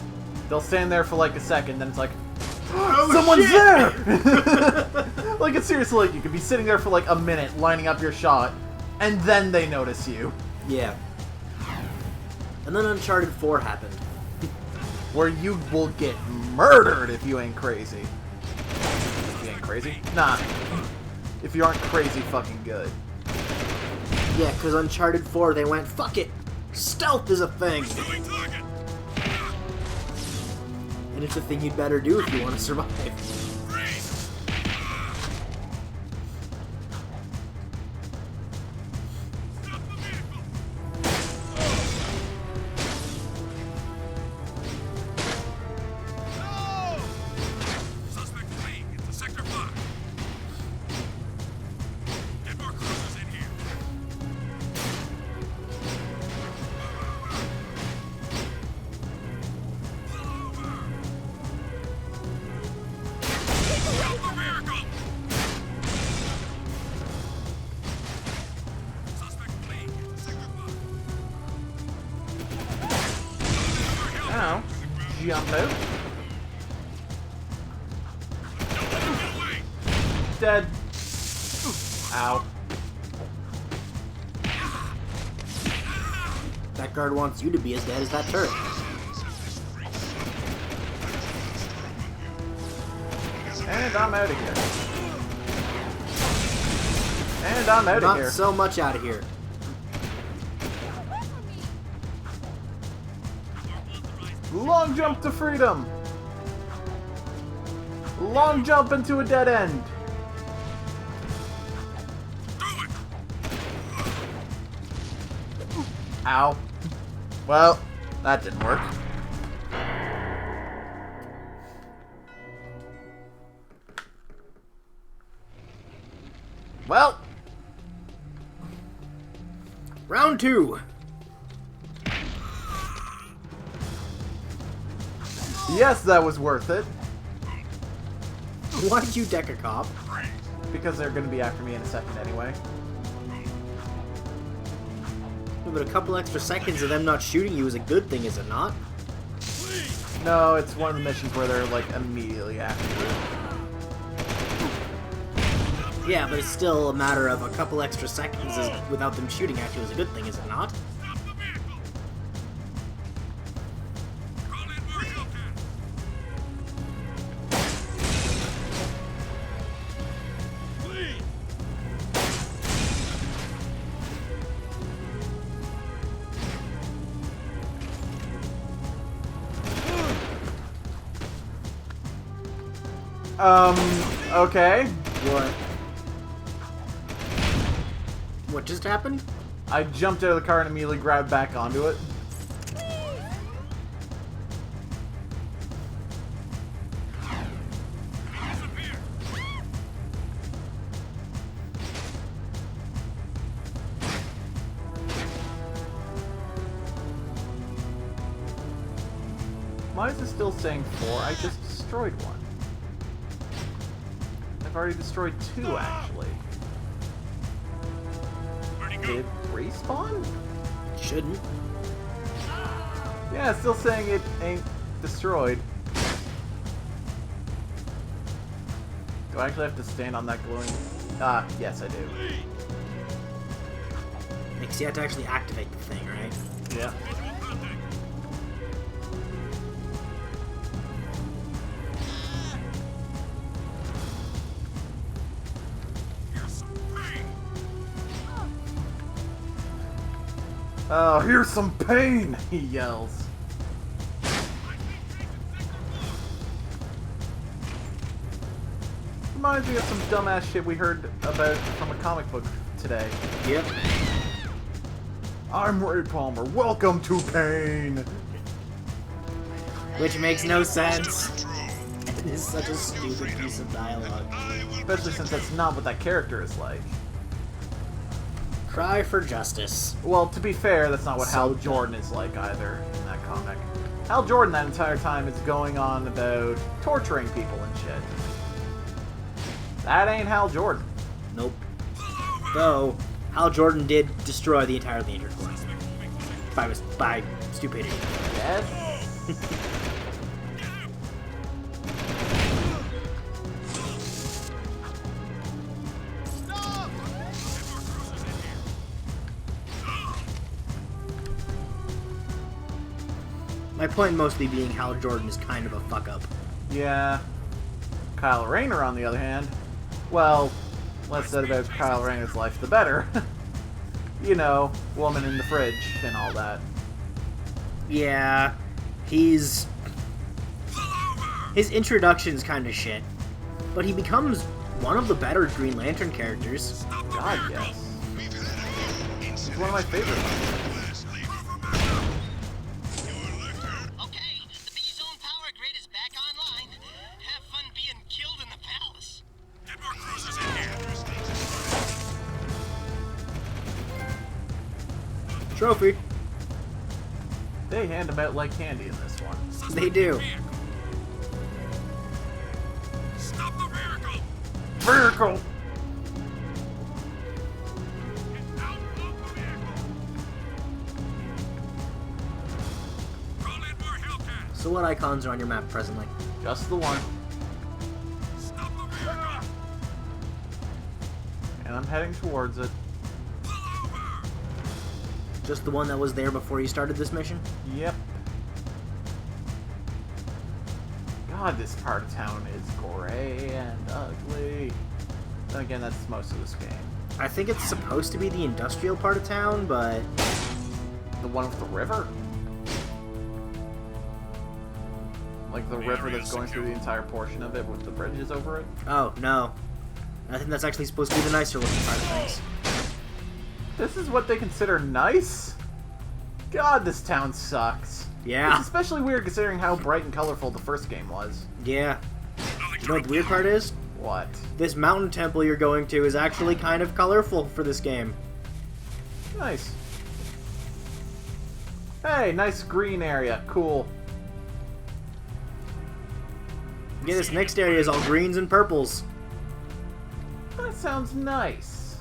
They'll stand there for, like, a second, then it's like, someone's there! Like, it's seriously, like, you could be sitting there for, like, a minute, lining up your shot, and then they notice you. Yeah. And then Uncharted 4 happened. Where you will get murdered if you ain't crazy. If you ain't crazy? Nah. If you aren't crazy fucking good. Yeah, because Uncharted 4, they went, fuck it! Stealth is a thing! And it's a thing you'd better do if you want to survive. Suspect fleeing into Sector 5. Get more cruisers in here. Over. Miracle. Suspect fleeing into Sector 5. Ow. Jump out. Dead. Ow. That guard wants you to be as dead as that turret. And I'm out of here. And I'm out of Not here. so much out of here. Long jump to freedom. Long jump into a dead end. Ow. Well, that didn't work. Well, Round 2. yes, that was worth it. Why'd you deck a cop? Because they're going to be after me in a second anyway. But a couple extra seconds of them not shooting you is a good thing, is it not? No, it's one of the missions where they're like immediately after you. Yeah, but it's still a matter of a couple extra seconds without them shooting at you is a good thing, is it not? Okay. What? What just happened? I jumped out of the car and immediately grabbed back onto it. Why is it still saying 4? I just destroyed one. I've already destroyed 2, actually. Did it respawn? Shouldn't. Yeah, it's still saying it ain't destroyed. Do I actually have to stand on that glowing... Ah, yes I do. Makes you have to actually activate the thing, right? Yeah. Oh, here's some pain! He yells. Reminds me of some dumbass shit we heard about from a comic book today. Yep. I'm Ray Palmer. Welcome to pain! Which makes no sense. It is such a stupid piece of dialogue. Especially since that's not what that character is like. Cry for justice. Well, to be fair, that's not what So Hal dumb. Jordan is like either in that comic. Hal Jordan that entire time is going on about torturing people and shit. That ain't Hal Jordan. Nope. Though, Hal Jordan did destroy the entire Danger Corps. By stupidity. Yes? My point mostly being Hal Jordan is kind of a fuck up. Yeah. Kyle Rayner, on the other hand, well, less said about Kyle Rayner's life, the better. You know, woman in the fridge and all that. Yeah, his introduction's kind of shit, but he becomes one of the better Green Lantern characters. God, yes. He's one of my favorites. Trophy. They hand them out like candy in this one. They do. Stop the vehicle! Vehicle! Get out of the vehicle! Call in more Hellcats! So what icons are on your map presently? Just the one. Stop the vehicle! And I'm heading towards it. Just the one that was there before you started this mission? Yep. God, this part of town is gray and ugly. Then again, that's most of this game. I think it's supposed to be the industrial part of town, but... The one with the river? Like the river that's going through the entire portion of it with the bridges over it? Oh, no. I think that's actually supposed to be the nicer looking part of things. This is what they consider nice? God, this town sucks. Yeah. It's especially weird considering how bright and colorful the first game was. Yeah. You know what the weird part is? What? This mountain temple you're going to is actually kind of colorful for this game. Nice. Hey, nice green area. Cool. Yeah, this next area is all greens and purples. That sounds nice.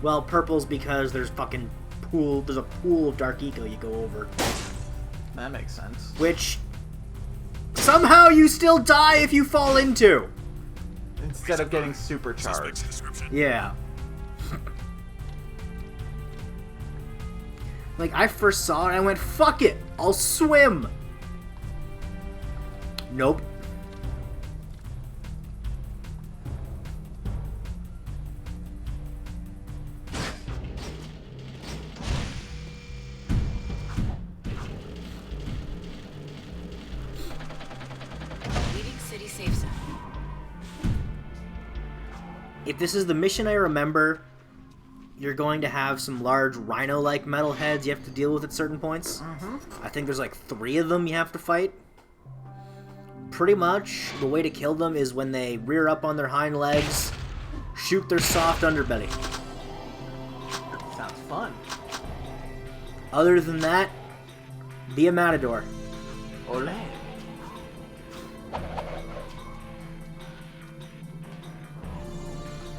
Well, purples because there's fucking pool. There's a pool of Dark Eco you go over. That makes sense. Which somehow you still die if you fall into. Instead of getting supercharged. Yeah. Like, I first saw it and I went, fuck it, I'll swim. Nope. Leaving city safe zone. If this is the mission I remember, you're going to have some large rhino-like metalheads you have to deal with at certain points. I think there's like 3 of them you have to fight. Pretty much, the way to kill them is when they rear up on their hind legs, shoot their soft underbelly. Sounds fun. Other than that, be a matador. Ole.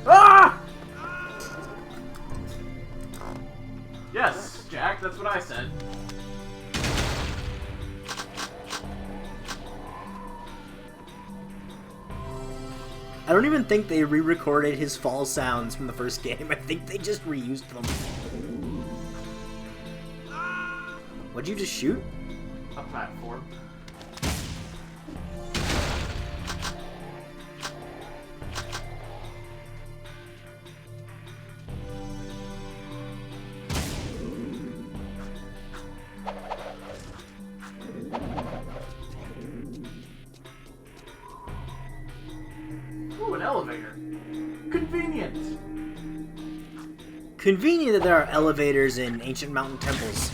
Ah! Yes, Jack, that's what I said. I don't even think they re-recorded his fall sounds from the first game. I think they just reused them. What'd you just shoot? A platform. Ooh, an elevator. Convenient. Convenient that there are elevators in ancient mountain temples.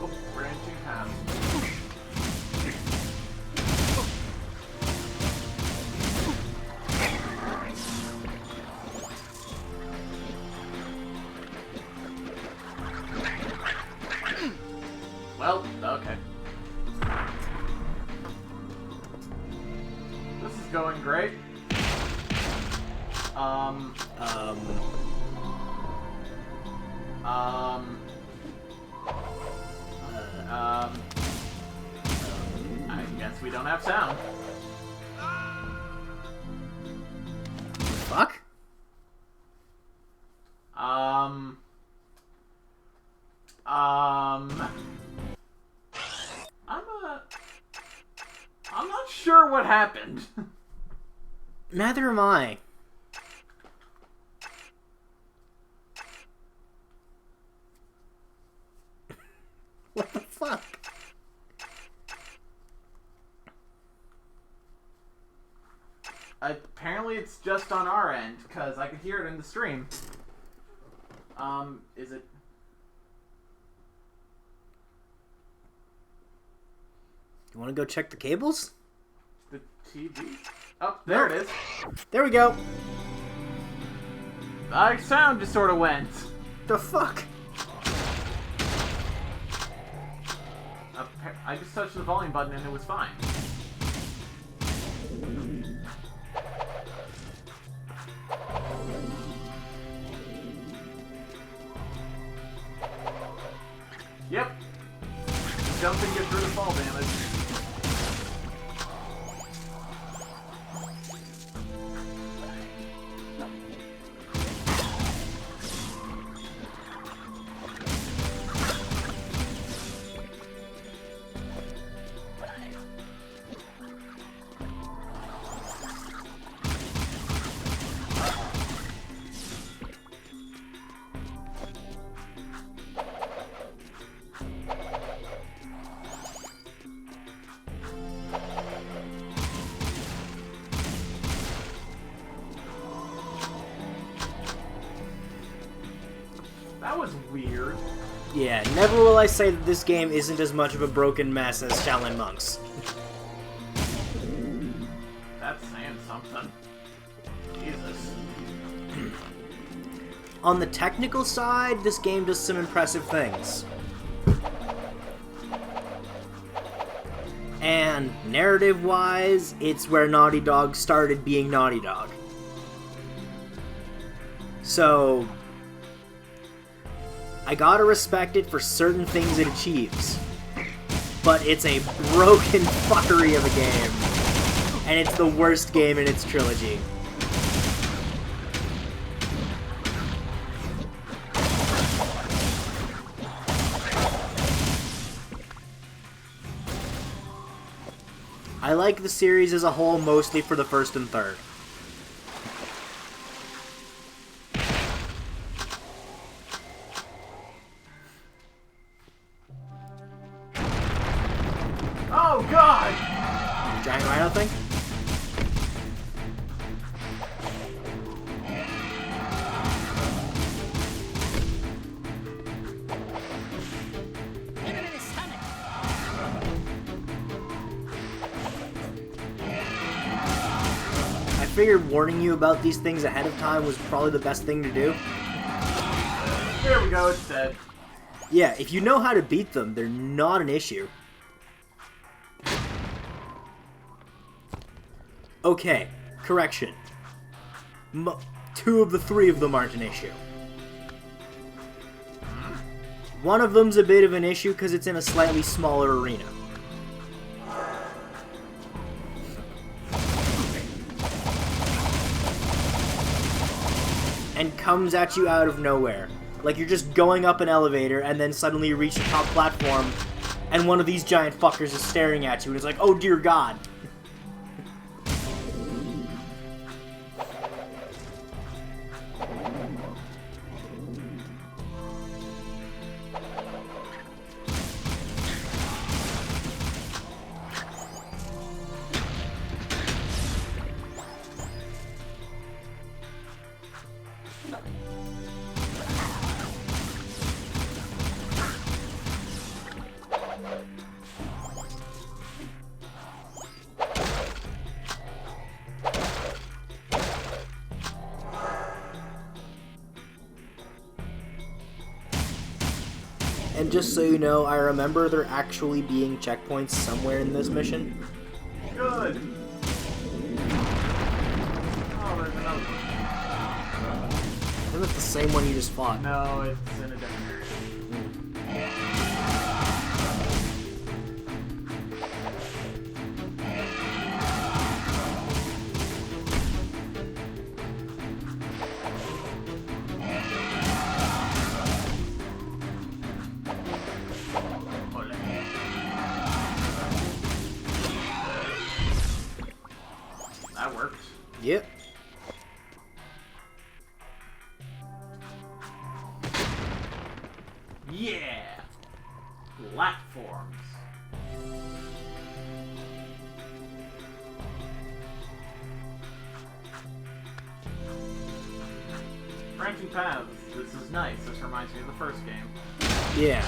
Oh, branching paths. Well, okay. This is going great. I guess we don't have sound. Fuck? I'm not sure what happened. Neither am I. What the fuck? Apparently it's just on our end, because I could hear it in the stream. Is it... You want to go check the cables? the TV? Oh, there it is. There we go. My sound just sort of went. The fuck? I just touched the volume button and it was fine. Yep. Jump and get rid of fall damage. That was weird. Yeah, never will I say that this game isn't as much of a broken mess as Shaolin Monks. That's saying something. Jesus. On the technical side, this game does some impressive things. And narrative-wise, it's where Naughty Dog started being Naughty Dog. So, I gotta respect it for certain things it achieves. But it's a broken fuckery of a game. And it's the worst game in its trilogy. I like the series as a whole mostly for the first and third. Oh god! Giant rhino thing? I figured warning you about these things ahead of time was probably the best thing to do. There we go, it's dead. Yeah, if you know how to beat them, they're not an issue. Okay, correction. 2 of the 3 of them aren't an issue. One of them's a bit of an issue because it's in a slightly smaller arena. And comes at you out of nowhere. Like you're just going up an elevator and then suddenly you reach the top platform and one of these giant fuckers is staring at you and it's like, oh dear god. And just so you know, I remember there actually being checkpoints somewhere in this mission. Good. Oh, there's another one. Isn't it the same one you just fought? No, it's in a different area. That worked. Yep. Yeah! Platforms. Branching paths. This is nice. This reminds me of the first game. Yeah.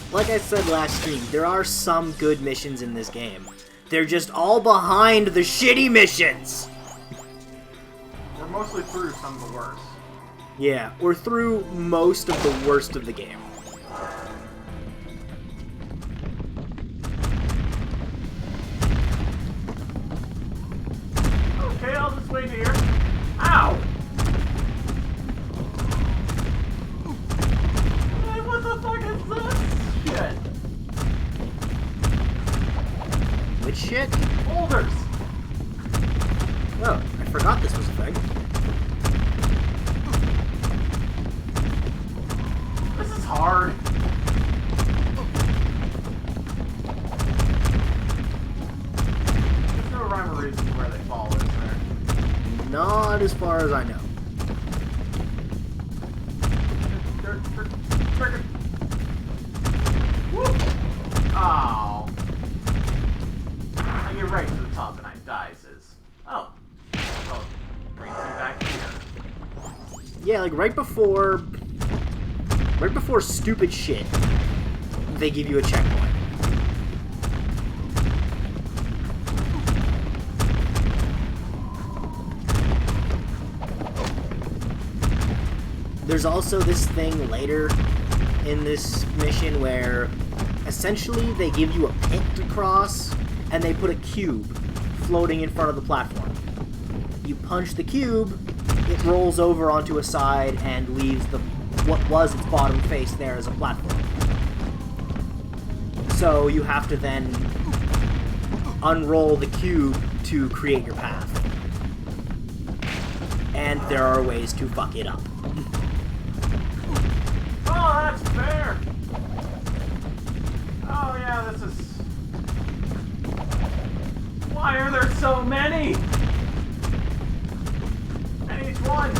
Like I said last stream, there are some good missions in this game. They're just all behind the shitty missions! We're mostly through some of the worst. Yeah, we're through most of the worst of the game. Okay, I'll just wait here. Ow! Hey, what the fuck is this shit? Which shit? Boulders! Oh, I forgot this was a thing. This is hard. There's no rhyme or reason where they fall, is there? Not as far as I know. Oh. I get right to the top and I die, says. Oh. Well, brings me back here. Yeah, like right before stupid shit, they give you a checkpoint. there's also this thing later in this mission where essentially they give you a pit to cross, and they put a cube floating in front of the platform. You punch the cube, it rolls over onto a side and leaves what was its bottom face there as a platform. So you have to then unroll the cube to create your path. And there are ways to fuck it up. Oh, that's fair! Oh yeah, this is... Why are there so many? And each one...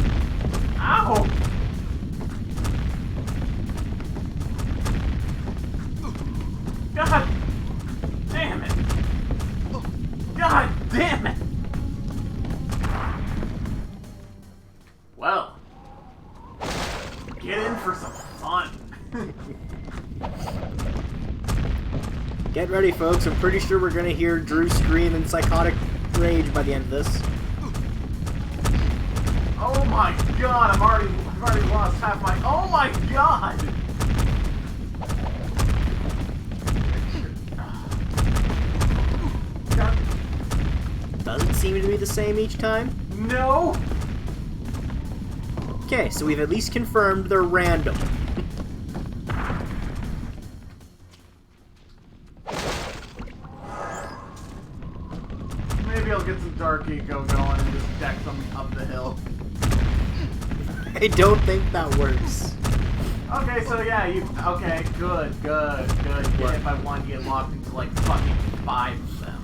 Ow! God damn it! God damn it! Well, get in for some fun. Get ready, folks. I'm pretty sure we're gonna hear Drew scream in psychotic rage by the end of this. Oh my god, I've already lost half my... Oh my god! Doesn't seem to be the same each time. No! Okay, so we've at least confirmed they're random. Maybe I'll get some Dark Eco going and just deck them up the hill. I don't think that works. Okay, so yeah, okay, good. You get hit by one, you get locked into like fucking 5 of them.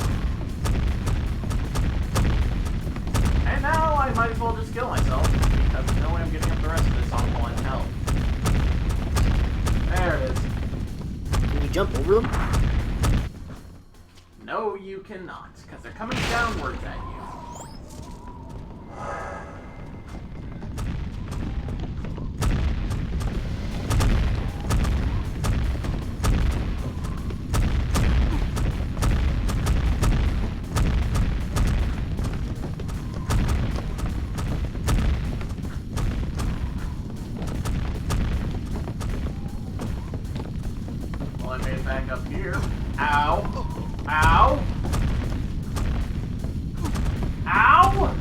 And now I might as well just kill myself, because there's no way I'm getting up the rest of this on 1 health. There it is. Can you jump over them? No, you cannot, because they're coming downwards at you. Well, I made it back up here. Ow! Ow! Ow!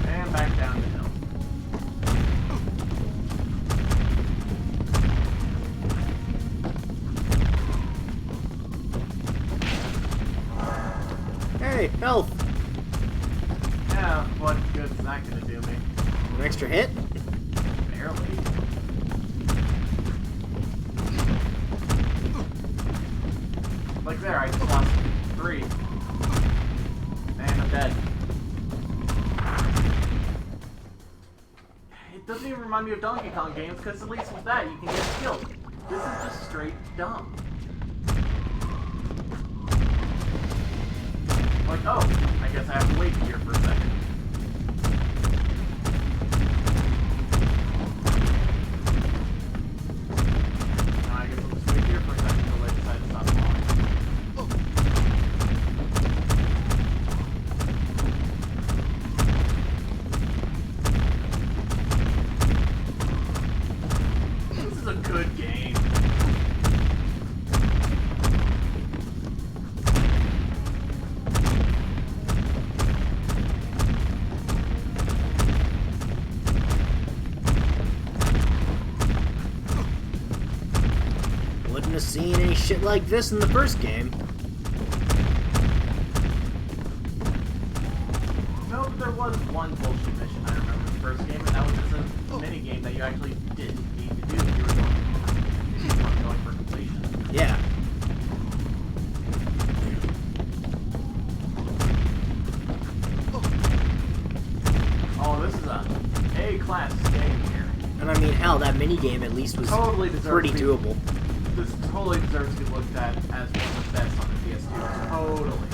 And back down the hill. Hey, health! Yeah, what good is that gonna do me? An extra hit? Barely. Like there, I just lost 3. And I'm dead. It doesn't even remind me of Donkey Kong games, because at least with that, you can get killed. This is just straight dumb. Like, oh, I guess I have to wait here for a second. Now I guess I'll just wait here for a second until they decide to stop falling. This is a good game. Wouldn't have seen any shit like this in the first game. No, but there was one bullshit mission I remember in the first game, and that was just a mini game that you actually didn't need to do if you were going for completion. Yeah. Oh, this is a A-class game here. And I mean, hell, that minigame at least was Totally deserves pretty to be- doable. This totally deserves to be looked at as one of the best on the PS2. Totally.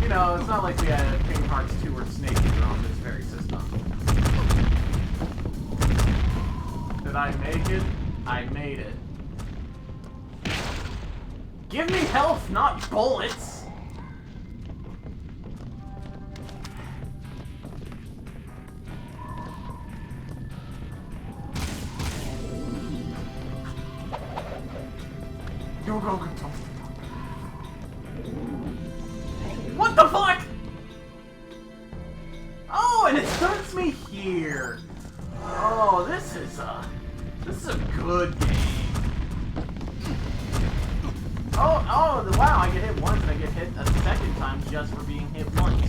You know, it's not like we had Kingdom Hearts 2 or Snake Eater on this very system. Did I make it? I made it. Give me health, not bullets! Go, go, go, don't. What the fuck? Oh, and it starts me here. Oh, this is a good game. Oh, wow, I get hit once and I get hit a second time just for being hit once.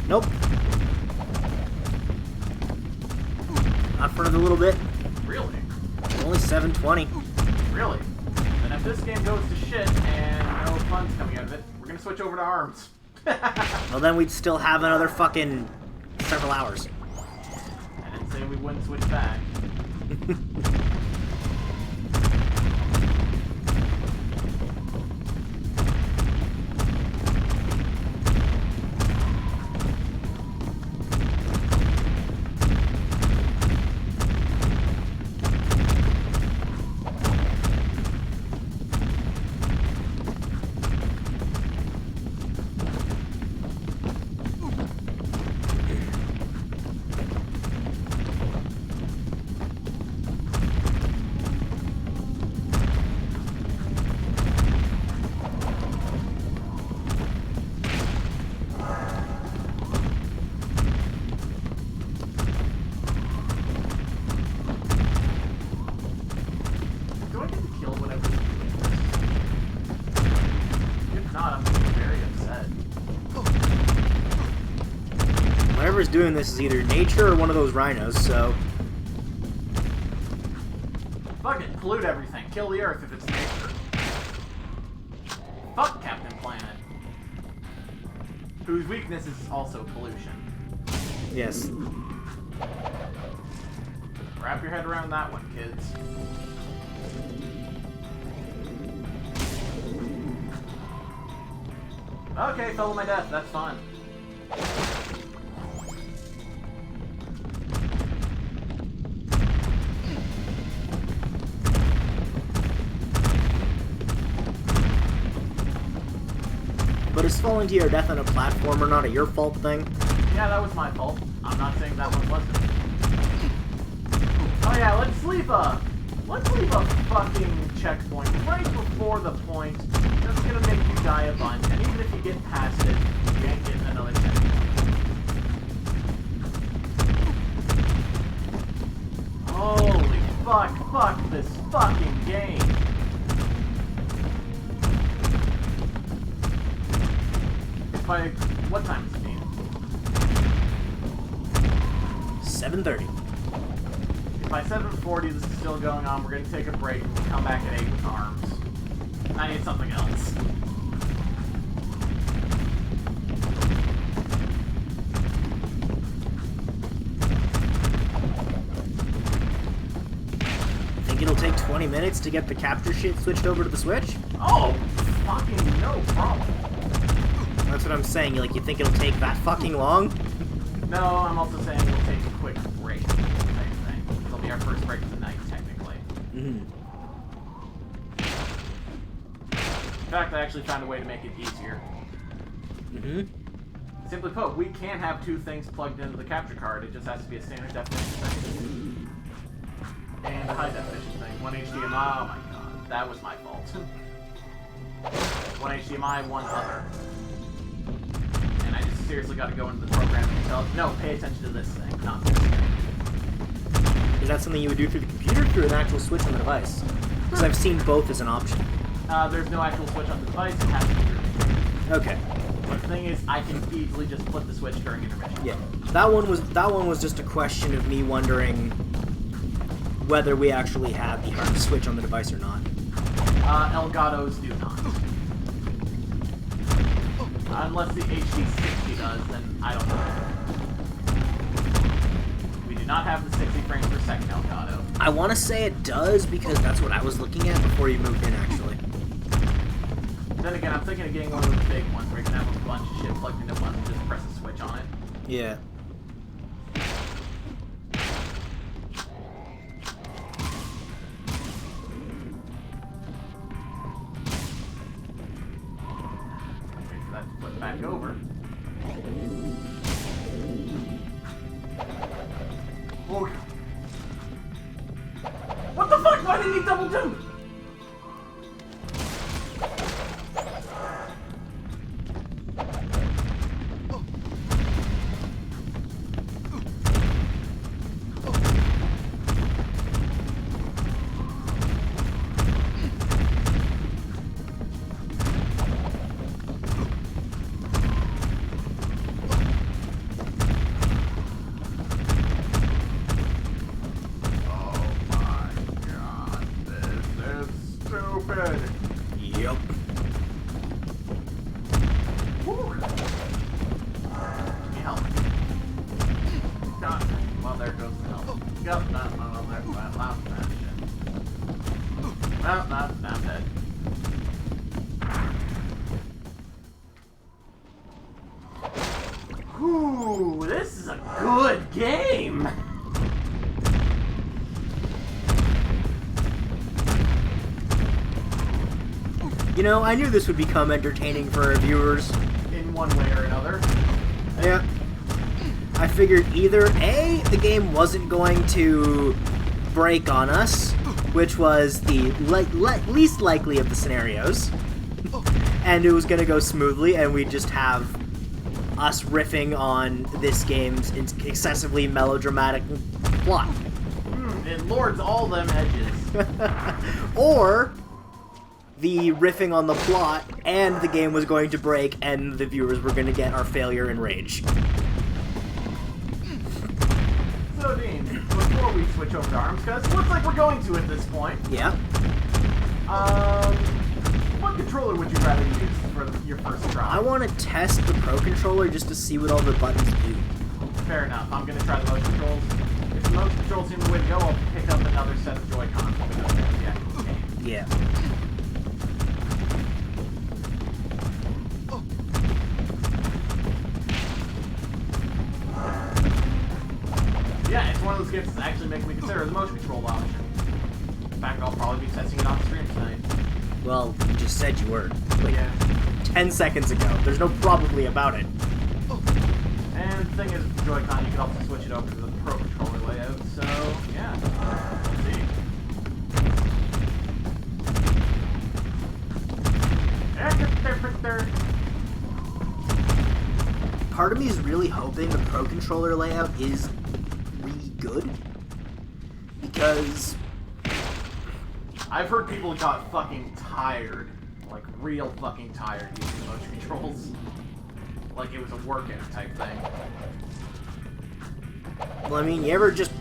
Nope. Not for another little bit. Really? Only 720. Really? Then if this game goes to shit and no fun's coming out of it, we're gonna switch over to ARMS. Well, then we'd still have another fucking several hours. I didn't say we wouldn't switch back. Whoever's doing this is either nature or one of those rhinos, so... Fuck it, pollute everything. Kill the Earth if it's nature. Fuck Captain Planet. Whose weakness is also pollution. Yes. Wrap your head around that one, kids. Okay, fell to my death. That's fine. But is falling to your death on a platformer not a your fault thing? Yeah, that was my fault. I'm not saying that one wasn't. Oh yeah, let's leave a fucking checkpoint right before the point that's gonna make you die a bunch, and even if you get past it, you ain't getting another checkpoint. Holy fuck this fucking game. What time is it, Dean? 7:30. If by 7:40 this is still going on, we're going to take a break and we'll come back at 8 with ARMS. I need something else. Think it'll take 20 minutes to get the capture shit switched over to the Switch? Oh, fucking no problem. That's what I'm saying, like, you think it'll take that fucking long? No, I'm also saying we'll take a quick break type thing. It'll be our first break of the night, technically. Mm-hmm. In fact, I actually found a way to make it easier. Mm-hmm. Simply put, we can have two things plugged into the capture card. It just has to be a standard definition thing. And a high definition thing. One HDMI, oh my god, that was my fault. One HDMI, one other. And I just seriously got to go into the program and tell it, no, pay attention to this thing, not this thing. Is that something you would do through the computer or through an actual switch on the device? Because I've seen both as an option. There's no actual switch on the device, it has to be through the computer. Okay. But the thing is, I can easily just flip the switch during intermission. Yeah. That one was just a question of me wondering whether we actually have the hard switch on the device or not. Elgato's do not. Unless the HD60 does, then I don't know. We do not have the 60 frames per second Elgato. I want to say it does because that's what I was looking at before you moved in, actually. Then again, I'm thinking of getting one of those big ones where you can have a bunch of shit plugged into one and just press a switch on it. Yeah. Wait, double jump! Yep. Woo. Give me help. God. Well, there goes the help. Yep, no, there. Well, I'm that shit. Well, I'm dead. Ooh, this is a good game. You know, I knew this would become entertaining for our viewers. In one way or another. Yeah. I figured either A, the game wasn't going to break on us, which was the least likely of the scenarios, and it was going to go smoothly, and we'd just have us riffing on this game's excessively melodramatic plot. It lords all them edges. Or the riffing on the plot, and the game was going to break, and the viewers were going to get our failure and rage. So, Dean, before we switch over to ARMS, because it looks like we're going to at this point. Yeah. What controller would you rather use for your first try? I want to test the Pro Controller just to see what all the buttons do. Fair enough. I'm going to try the motion controls. If the motion controls seem the way to go, I'll pick up another set of Joy-Cons. Yeah. Yeah, it's one of those games that actually makes me consider the motion control option. In fact, I'll probably be testing it on stream tonight. Well, you just said you were. Like, Yeah. 10 seconds ago. There's no probably about it. And the thing is, with the Joy-Con, you can also switch it over to the Pro Controller layout, so, yeah. Let's see. Part of me is really hoping the Pro Controller layout is really good. Because I've heard people got fucking tired. Like, real fucking tired using motion controls. Like it was a workout type thing. well, I mean, you ever just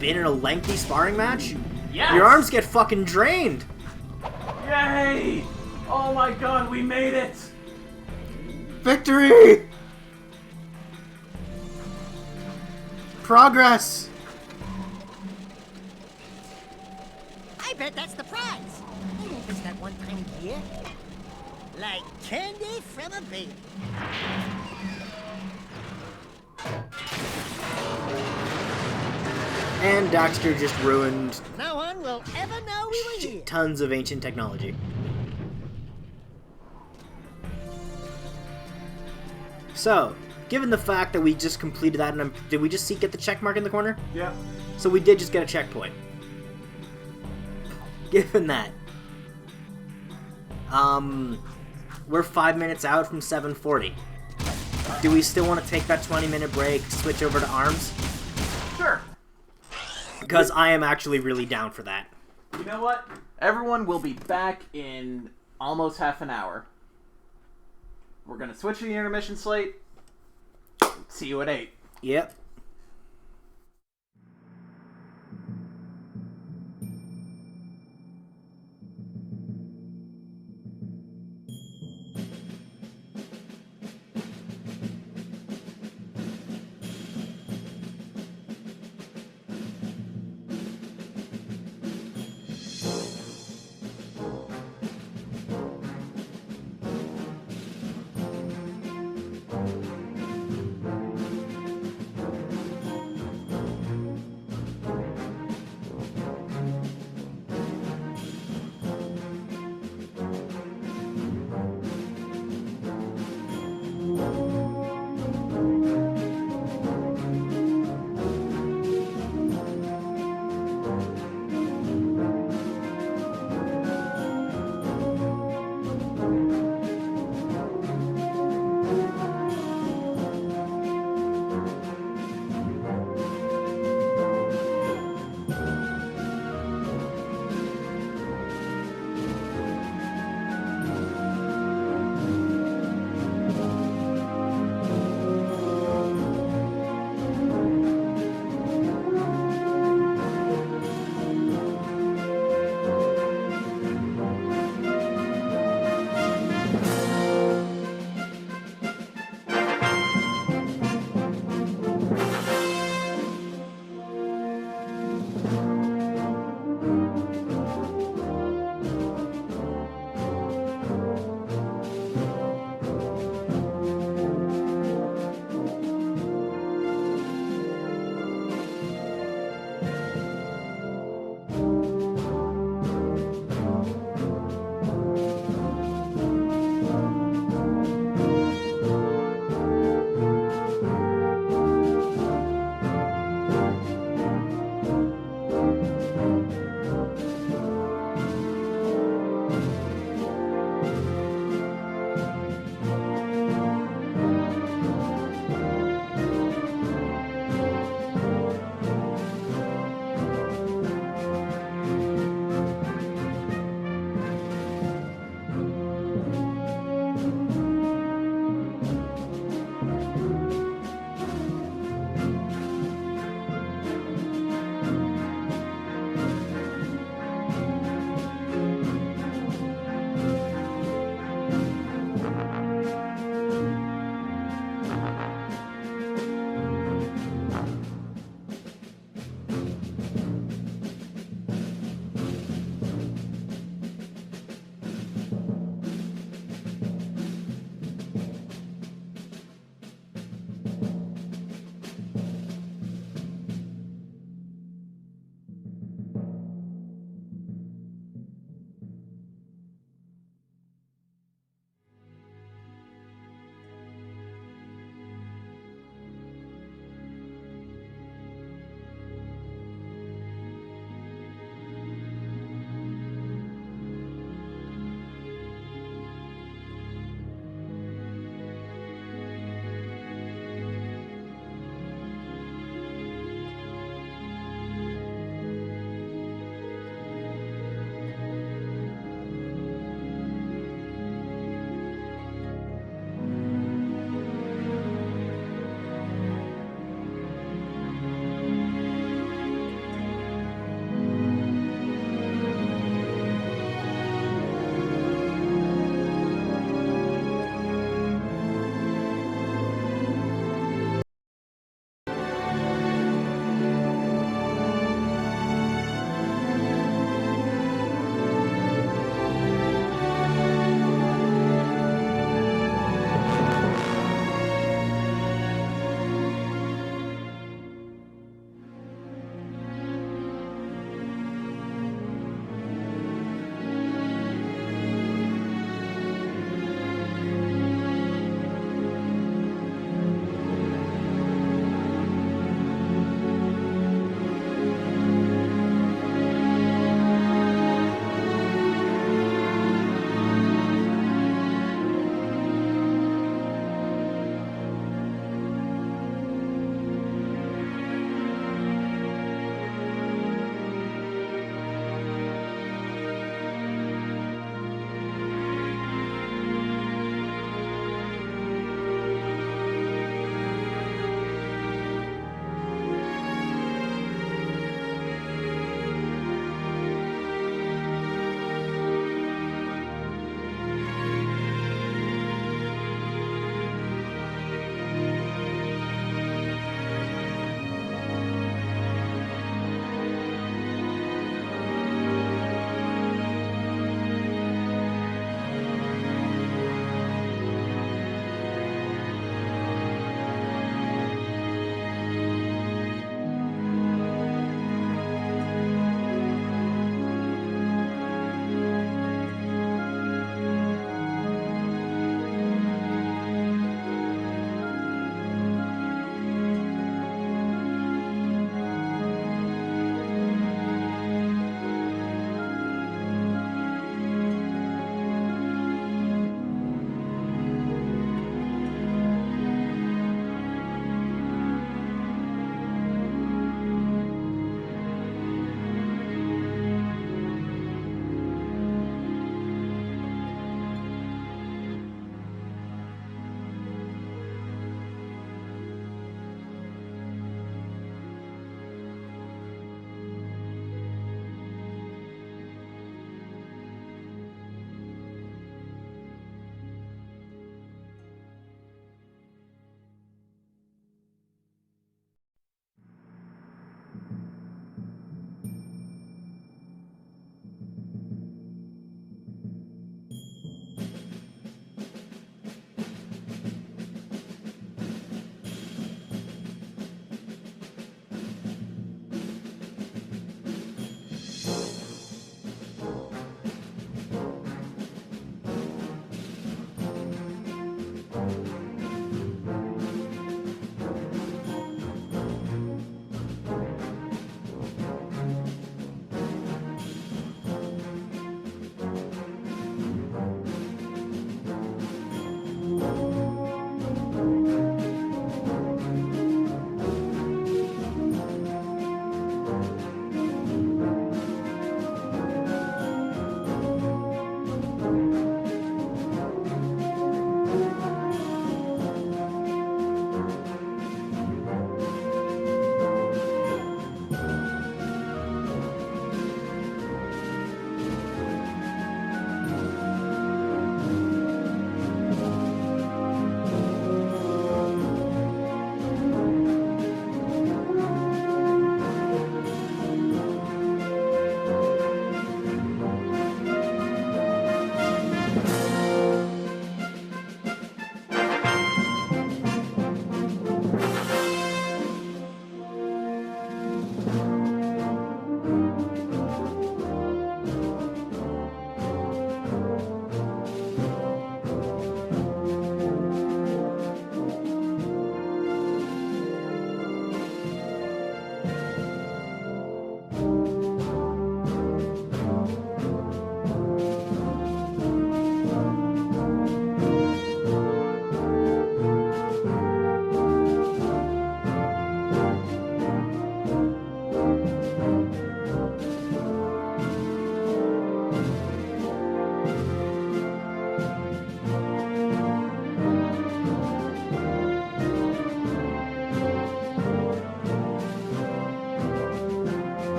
been in a lengthy sparring match? Yes! Your arms get fucking drained! Yay! Oh my god, we made it! Victory! Progress! I bet that's the prize. I won't miss that one time a year. Like candy from a baby. And Daxter just ruined No one will ever know we were here. tons of ancient technology. So, given the fact that we just completed that, and did we just get the check mark in the corner? Yeah. So we did just get a checkpoint. Given that, we're 5 minutes out from 7:40. Do we still want to take that 20-minute break, switch over to ARMS? Sure. Because I am actually really down for that. You know what? Everyone will be back in almost half an hour. We're gonna switch to the intermission slate. See you at 8. Yep.